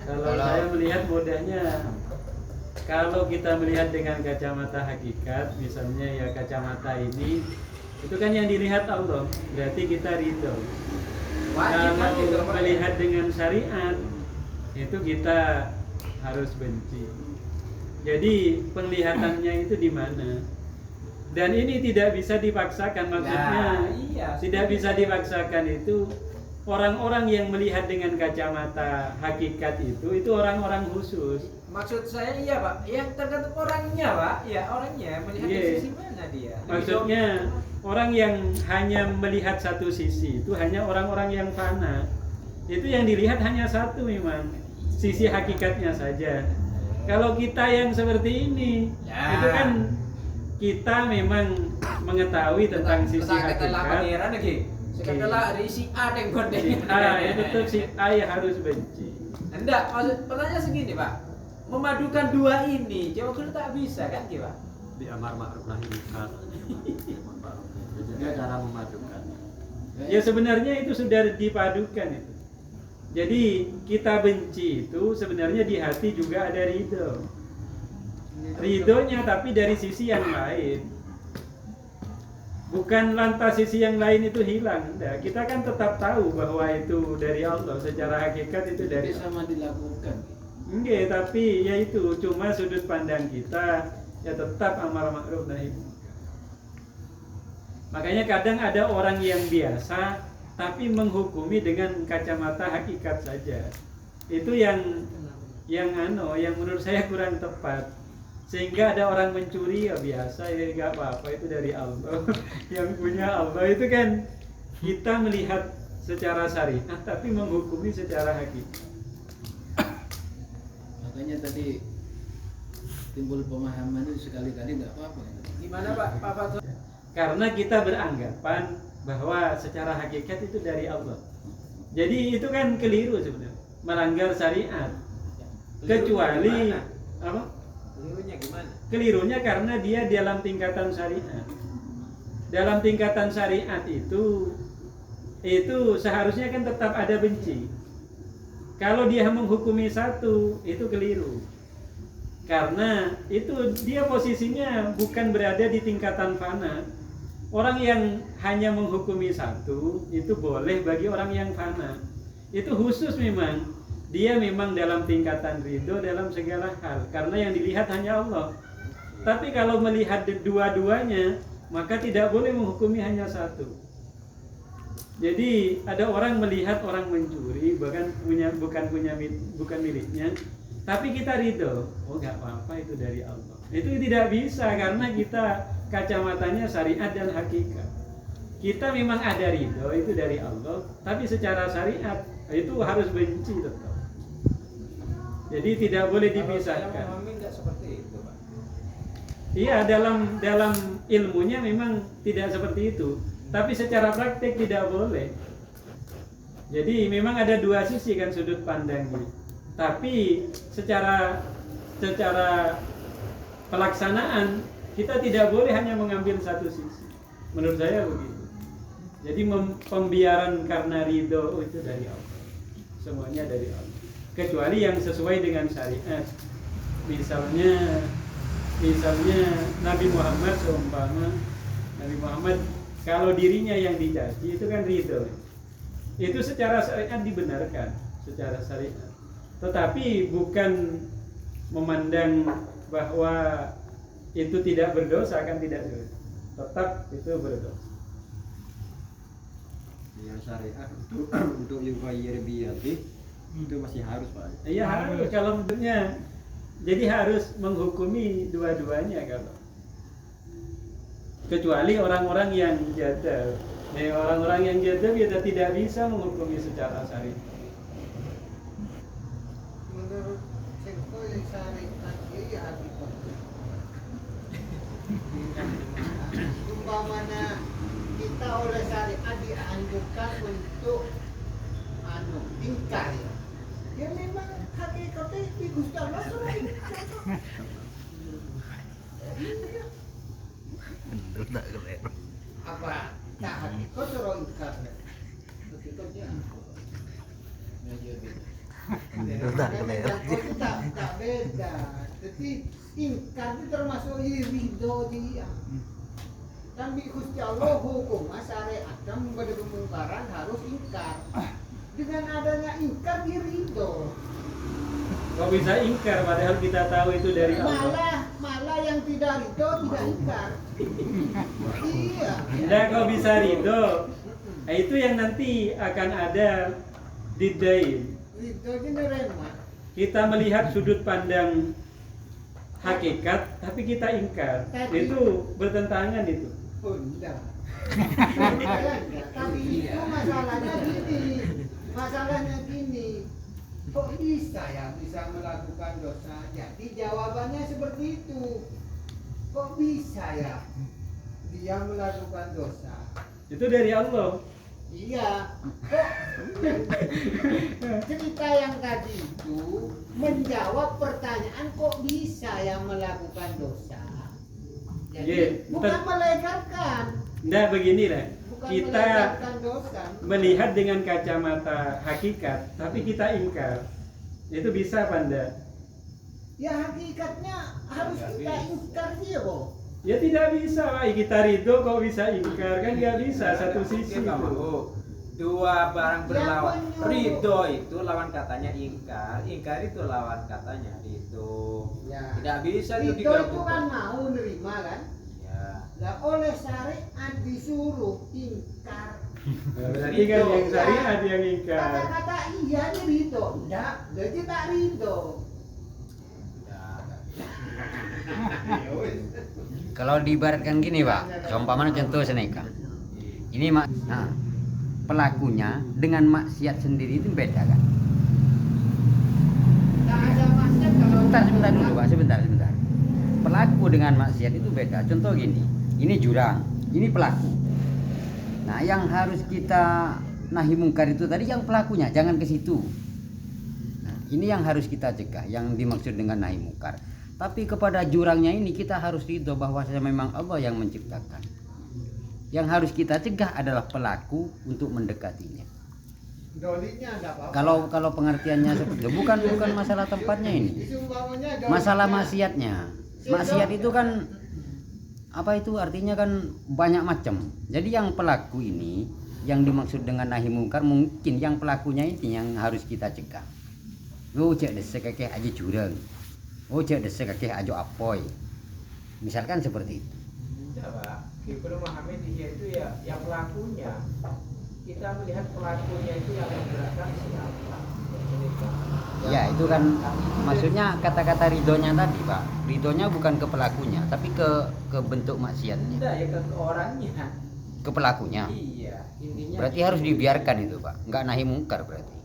Kalau saya melihat mudahnya, kalau kita melihat dengan kacamata hakikat, misalnya ya kacamata ini, itu kan yang dilihat Allah, berarti kita ridho. Kalau kita melihat dengan syariat, itu kita harus benci. Jadi penglihatannya itu di mana? Dan ini tidak bisa dipaksakan, maksudnya tidak bisa dipaksakan itu. Orang-orang yang melihat dengan kacamata hakikat itu orang-orang khusus. Maksud saya iya, Pak. Yang tergantung orangnya, Pak. Ya, orangnya melihat dari sisi mana dia. Maksudnya orang yang hanya melihat satu sisi itu hanya orang-orang yang fana. Itu yang dilihat hanya satu memang, sisi hakikatnya saja. Kalau kita yang seperti ini, itu kan kita memang mengetahui tentang sisi hakikat. Sekarang ada si A yang gondeng. Itu tetap si A yang harus benci. Enggak, maksud pertanyaan segini, Pak. Memadukan dua ini, coba kita tak bisa kan, Pak? Di amar ma'ruf nahi munkar. Jadi cara memadukan. Ya sebenarnya itu sudah dipadukan itu. Jadi kita benci itu sebenarnya di hati juga ada ridho. Ridhonya tapi dari sisi yang lain. Bukan lantas sisi yang lain itu hilang. Nah, kita kan tetap tahu bahwa itu dari Allah, secara hakikat itu dari Allah. Sama dilakukan. Enggak, tapi ya itu cuma sudut pandang kita ya tetap amar ma'ruf nahi munkar. Makanya kadang ada orang yang biasa tapi menghukumi dengan kacamata hakikat saja. Itu yang menurut saya kurang tepat. Sehingga ada orang mencuri ya biasa, ya nggak apa-apa, itu dari Allah. Yang punya Allah itu kan kita melihat secara syariat tapi menghukumi secara hakikat. Makanya tadi timbul pemahaman itu sekali-kali nggak apa-apa. Gimana, Pak? Pak Fatul? Karena kita beranggapan bahwa secara hakikat itu dari Allah. Jadi itu kan keliru sebenarnya, melanggar syariat. Kecuali apa? Kelirunya gimana? Kelirunya karena dia dalam tingkatan syariat. Dalam tingkatan syariat itu seharusnya kan tetap ada benci. Kalau dia menghukumi satu, itu keliru. Karena itu dia posisinya bukan berada di tingkatan fana. Orang yang hanya menghukumi satu, itu boleh bagi orang yang fana. Itu khusus memang. Dia memang dalam tingkatan ridho dalam segala hal. Karena yang dilihat hanya Allah. Tapi kalau melihat dua-duanya, maka tidak boleh menghukumi hanya satu. Jadi ada orang melihat orang mencuri, bukan miliknya, tapi kita ridho. Oh nggak apa-apa, itu dari Allah. Itu tidak bisa karena kita kacamatanya syariat dan hakikat. Kita memang ada ridho itu dari Allah, tapi secara syariat itu harus benci tetap. Jadi tidak boleh dipisahkan. Saya memahami nggak seperti itu, Pak. Iya, dalam ilmunya memang tidak seperti itu, tapi secara praktik tidak boleh. Jadi memang ada dua sisi kan sudut pandangnya. Tapi secara pelaksanaan kita tidak boleh hanya mengambil satu sisi. Menurut saya begitu. Jadi pembiaran karena ridho itu dari Allah. Semuanya dari Allah. Kecuali yang sesuai dengan syariat. Misalnya Nabi Muhammad seumpama Nabi Muhammad kalau dirinya yang dicaci itu kan ridho. Itu secara syariat dibenarkan, secara syariat. Tetapi bukan memandang bahwa itu tidak berdosa, kan tidak berdosa. Tetap itu berdosa. Yang syariat untuk yughayir biyadih itu masih harus, Pak. Iya harus kalau bentuknya. Jadi harus menghukumi dua-duanya kalau. Kecuali orang-orang yang jadal. Orang-orang yang jadal kita tidak bisa menghukumi secara syariat. Menurut sektor yang syariat ini ya umpamanya kita oleh syariat dianjurkan untuk ingkar ya. Ya memang hakikatnya di Gusti Allah sudah ingkar. Apa? Nah, hakikat suruh ingkar. Hakikatnya apa? Tak beda. Jadi ingkar itu termasuk ridho dia. Dan di Gusti Allah hukum syariat dan memberi kemungkaran harus ingkar. Dengan adanya ingkar dia ridho. Kok bisa ingkar padahal kita tahu itu dari Allah? Malah yang tidak ridho tidak ingkar. Iya. Tidak kok bisa ridho. Nah, itu yang nanti akan ada didain. Ridho ini nerima. Kita melihat sudut pandang hakikat, tapi kita ingkar. Itu bertentangan itu. Oh, enggak. Tapi itu masalahnya gini. Kok bisa ya bisa melakukan dosa? Jadi jawabannya seperti itu. Kok bisa ya dia melakukan dosa? Itu dari Allah. Iya. Kok cerita yang tadi itu menjawab pertanyaan kok bisa yang melakukan dosa? Jadi bukan melegalkan. Nah beginilah, kita dosa. melihat dengan kacamata hakikat, tapi kita ingkar. Itu bisa apa enggak? Ya hakikatnya harus kita ingkar dia kok. Ya tidak bisa, Pak. Kita ridho kok bisa ingkar, kan nggak bisa satu sisi. Dua barang berlawan. Ridho itu lawan katanya ingkar, ingkar itu lawan katanya ridho. Ya. Tidak bisa itu Ridho itu digabungkan. kan mau nerima kan? Ya. Nah oleh syariat disuruh ingkar. Berarti kan yang syariat yang ingkar. Kata-kata iya ini ridho, enggak, jadi tak ridho. Kalau diibaratkan gini Pak, seumpamanya contoh seneka. Ini nah, pelakunya dengan maksiat sendiri itu beda kan? Tak ada maksiat kalau Sebentar dulu Pak, sebentar. Pelaku dengan maksiat itu beda. Contoh gini, ini jurang, ini pelaku. Nah, yang harus kita nahi mungkar itu tadi yang pelakunya, jangan ke situ. Nah, ini yang harus kita cegah, yang dimaksud dengan nahi mungkar. Tapi kepada jurangnya ini kita harus ridho bahwa memang Allah yang menciptakan. Yang harus kita cegah adalah pelaku untuk mendekatinya. dolinya ada apa-apa. Kalau pengertiannya seperti itu, bukan masalah tempatnya ini. Masalah maksiatnya. Maksiat itu kan apa itu artinya kan banyak macam. Jadi yang pelaku ini yang dimaksud dengan nahi mungkar mungkin yang pelakunya ini yang harus kita cegah. Oh cek desek kakek aja jurang. Oh cek desek kakek aja apoy. Misalkan seperti itu. Tidak Pak, kita memahami dia itu ya yang pelakunya. Kita melihat pelakunya itu yang menggerakkan siapa. Ya itu kan maksudnya kata-kata ridhonya tadi Pak. Ridhonya bukan ke pelakunya tapi ke bentuk maksiatnya. Tidak ya ke orangnya. Ke pelakunya. Iya, intinya. Berarti harus dibiarkan itu Pak. Enggak nahi mungkar berarti.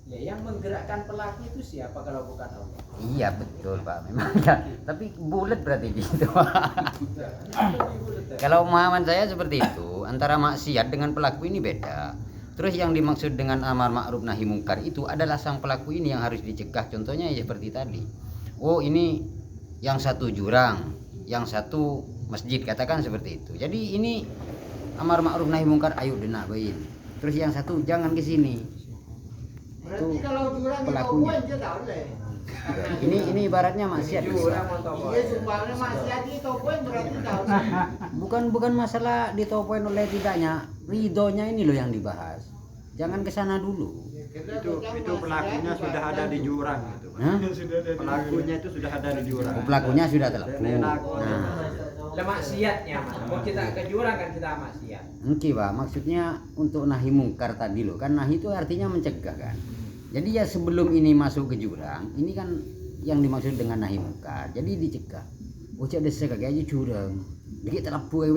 Ya yang menggerakkan pelaku itu siapa kalau bukan Allah? Iya betul Pak. Memang ya. Tapi bulat berarti gitu Pak. Kalau pemahaman saya seperti itu, antara maksiat dengan pelaku ini beda. Terus yang dimaksud dengan amar ma'ruf nahi mungkar itu adalah sang pelaku ini yang harus dicegah. Contohnya ya seperti tadi. Oh ini yang satu jurang, yang satu masjid, katakan seperti itu. Jadi ini amar ma'ruf nahi mungkar, ayo denabain. Terus yang satu jangan ke sini. Berarti kalau jurang pelakunya. itu dia tahu deh. Ini ibaratnya maksiat. Iya sumpahnya maksiat itu poin berarti tahu. Bukan masalah ditopoin oleh tidaknya, ridhonya ini loh yang dibahas. Jangan ke sana dulu. Itu pelakunya sudah ada di jurang gitu. Hah? Pelakunya itu sudah ada di jurang. Oh, pelakunya sudah telepon. Nah, Maksiatnya Mas. Kalau kita ke jurang kan kita maksiat. oke Pak, maksudnya untuk nahi mungkar tadi loh. Kan nahi itu artinya mencegah kan. Jadi ya sebelum ini masuk ke jurang, ini kan yang dimaksud dengan nahi mungkar. Jadi dicegah. Oh cek desa kagak aja jurang. Dikit telepon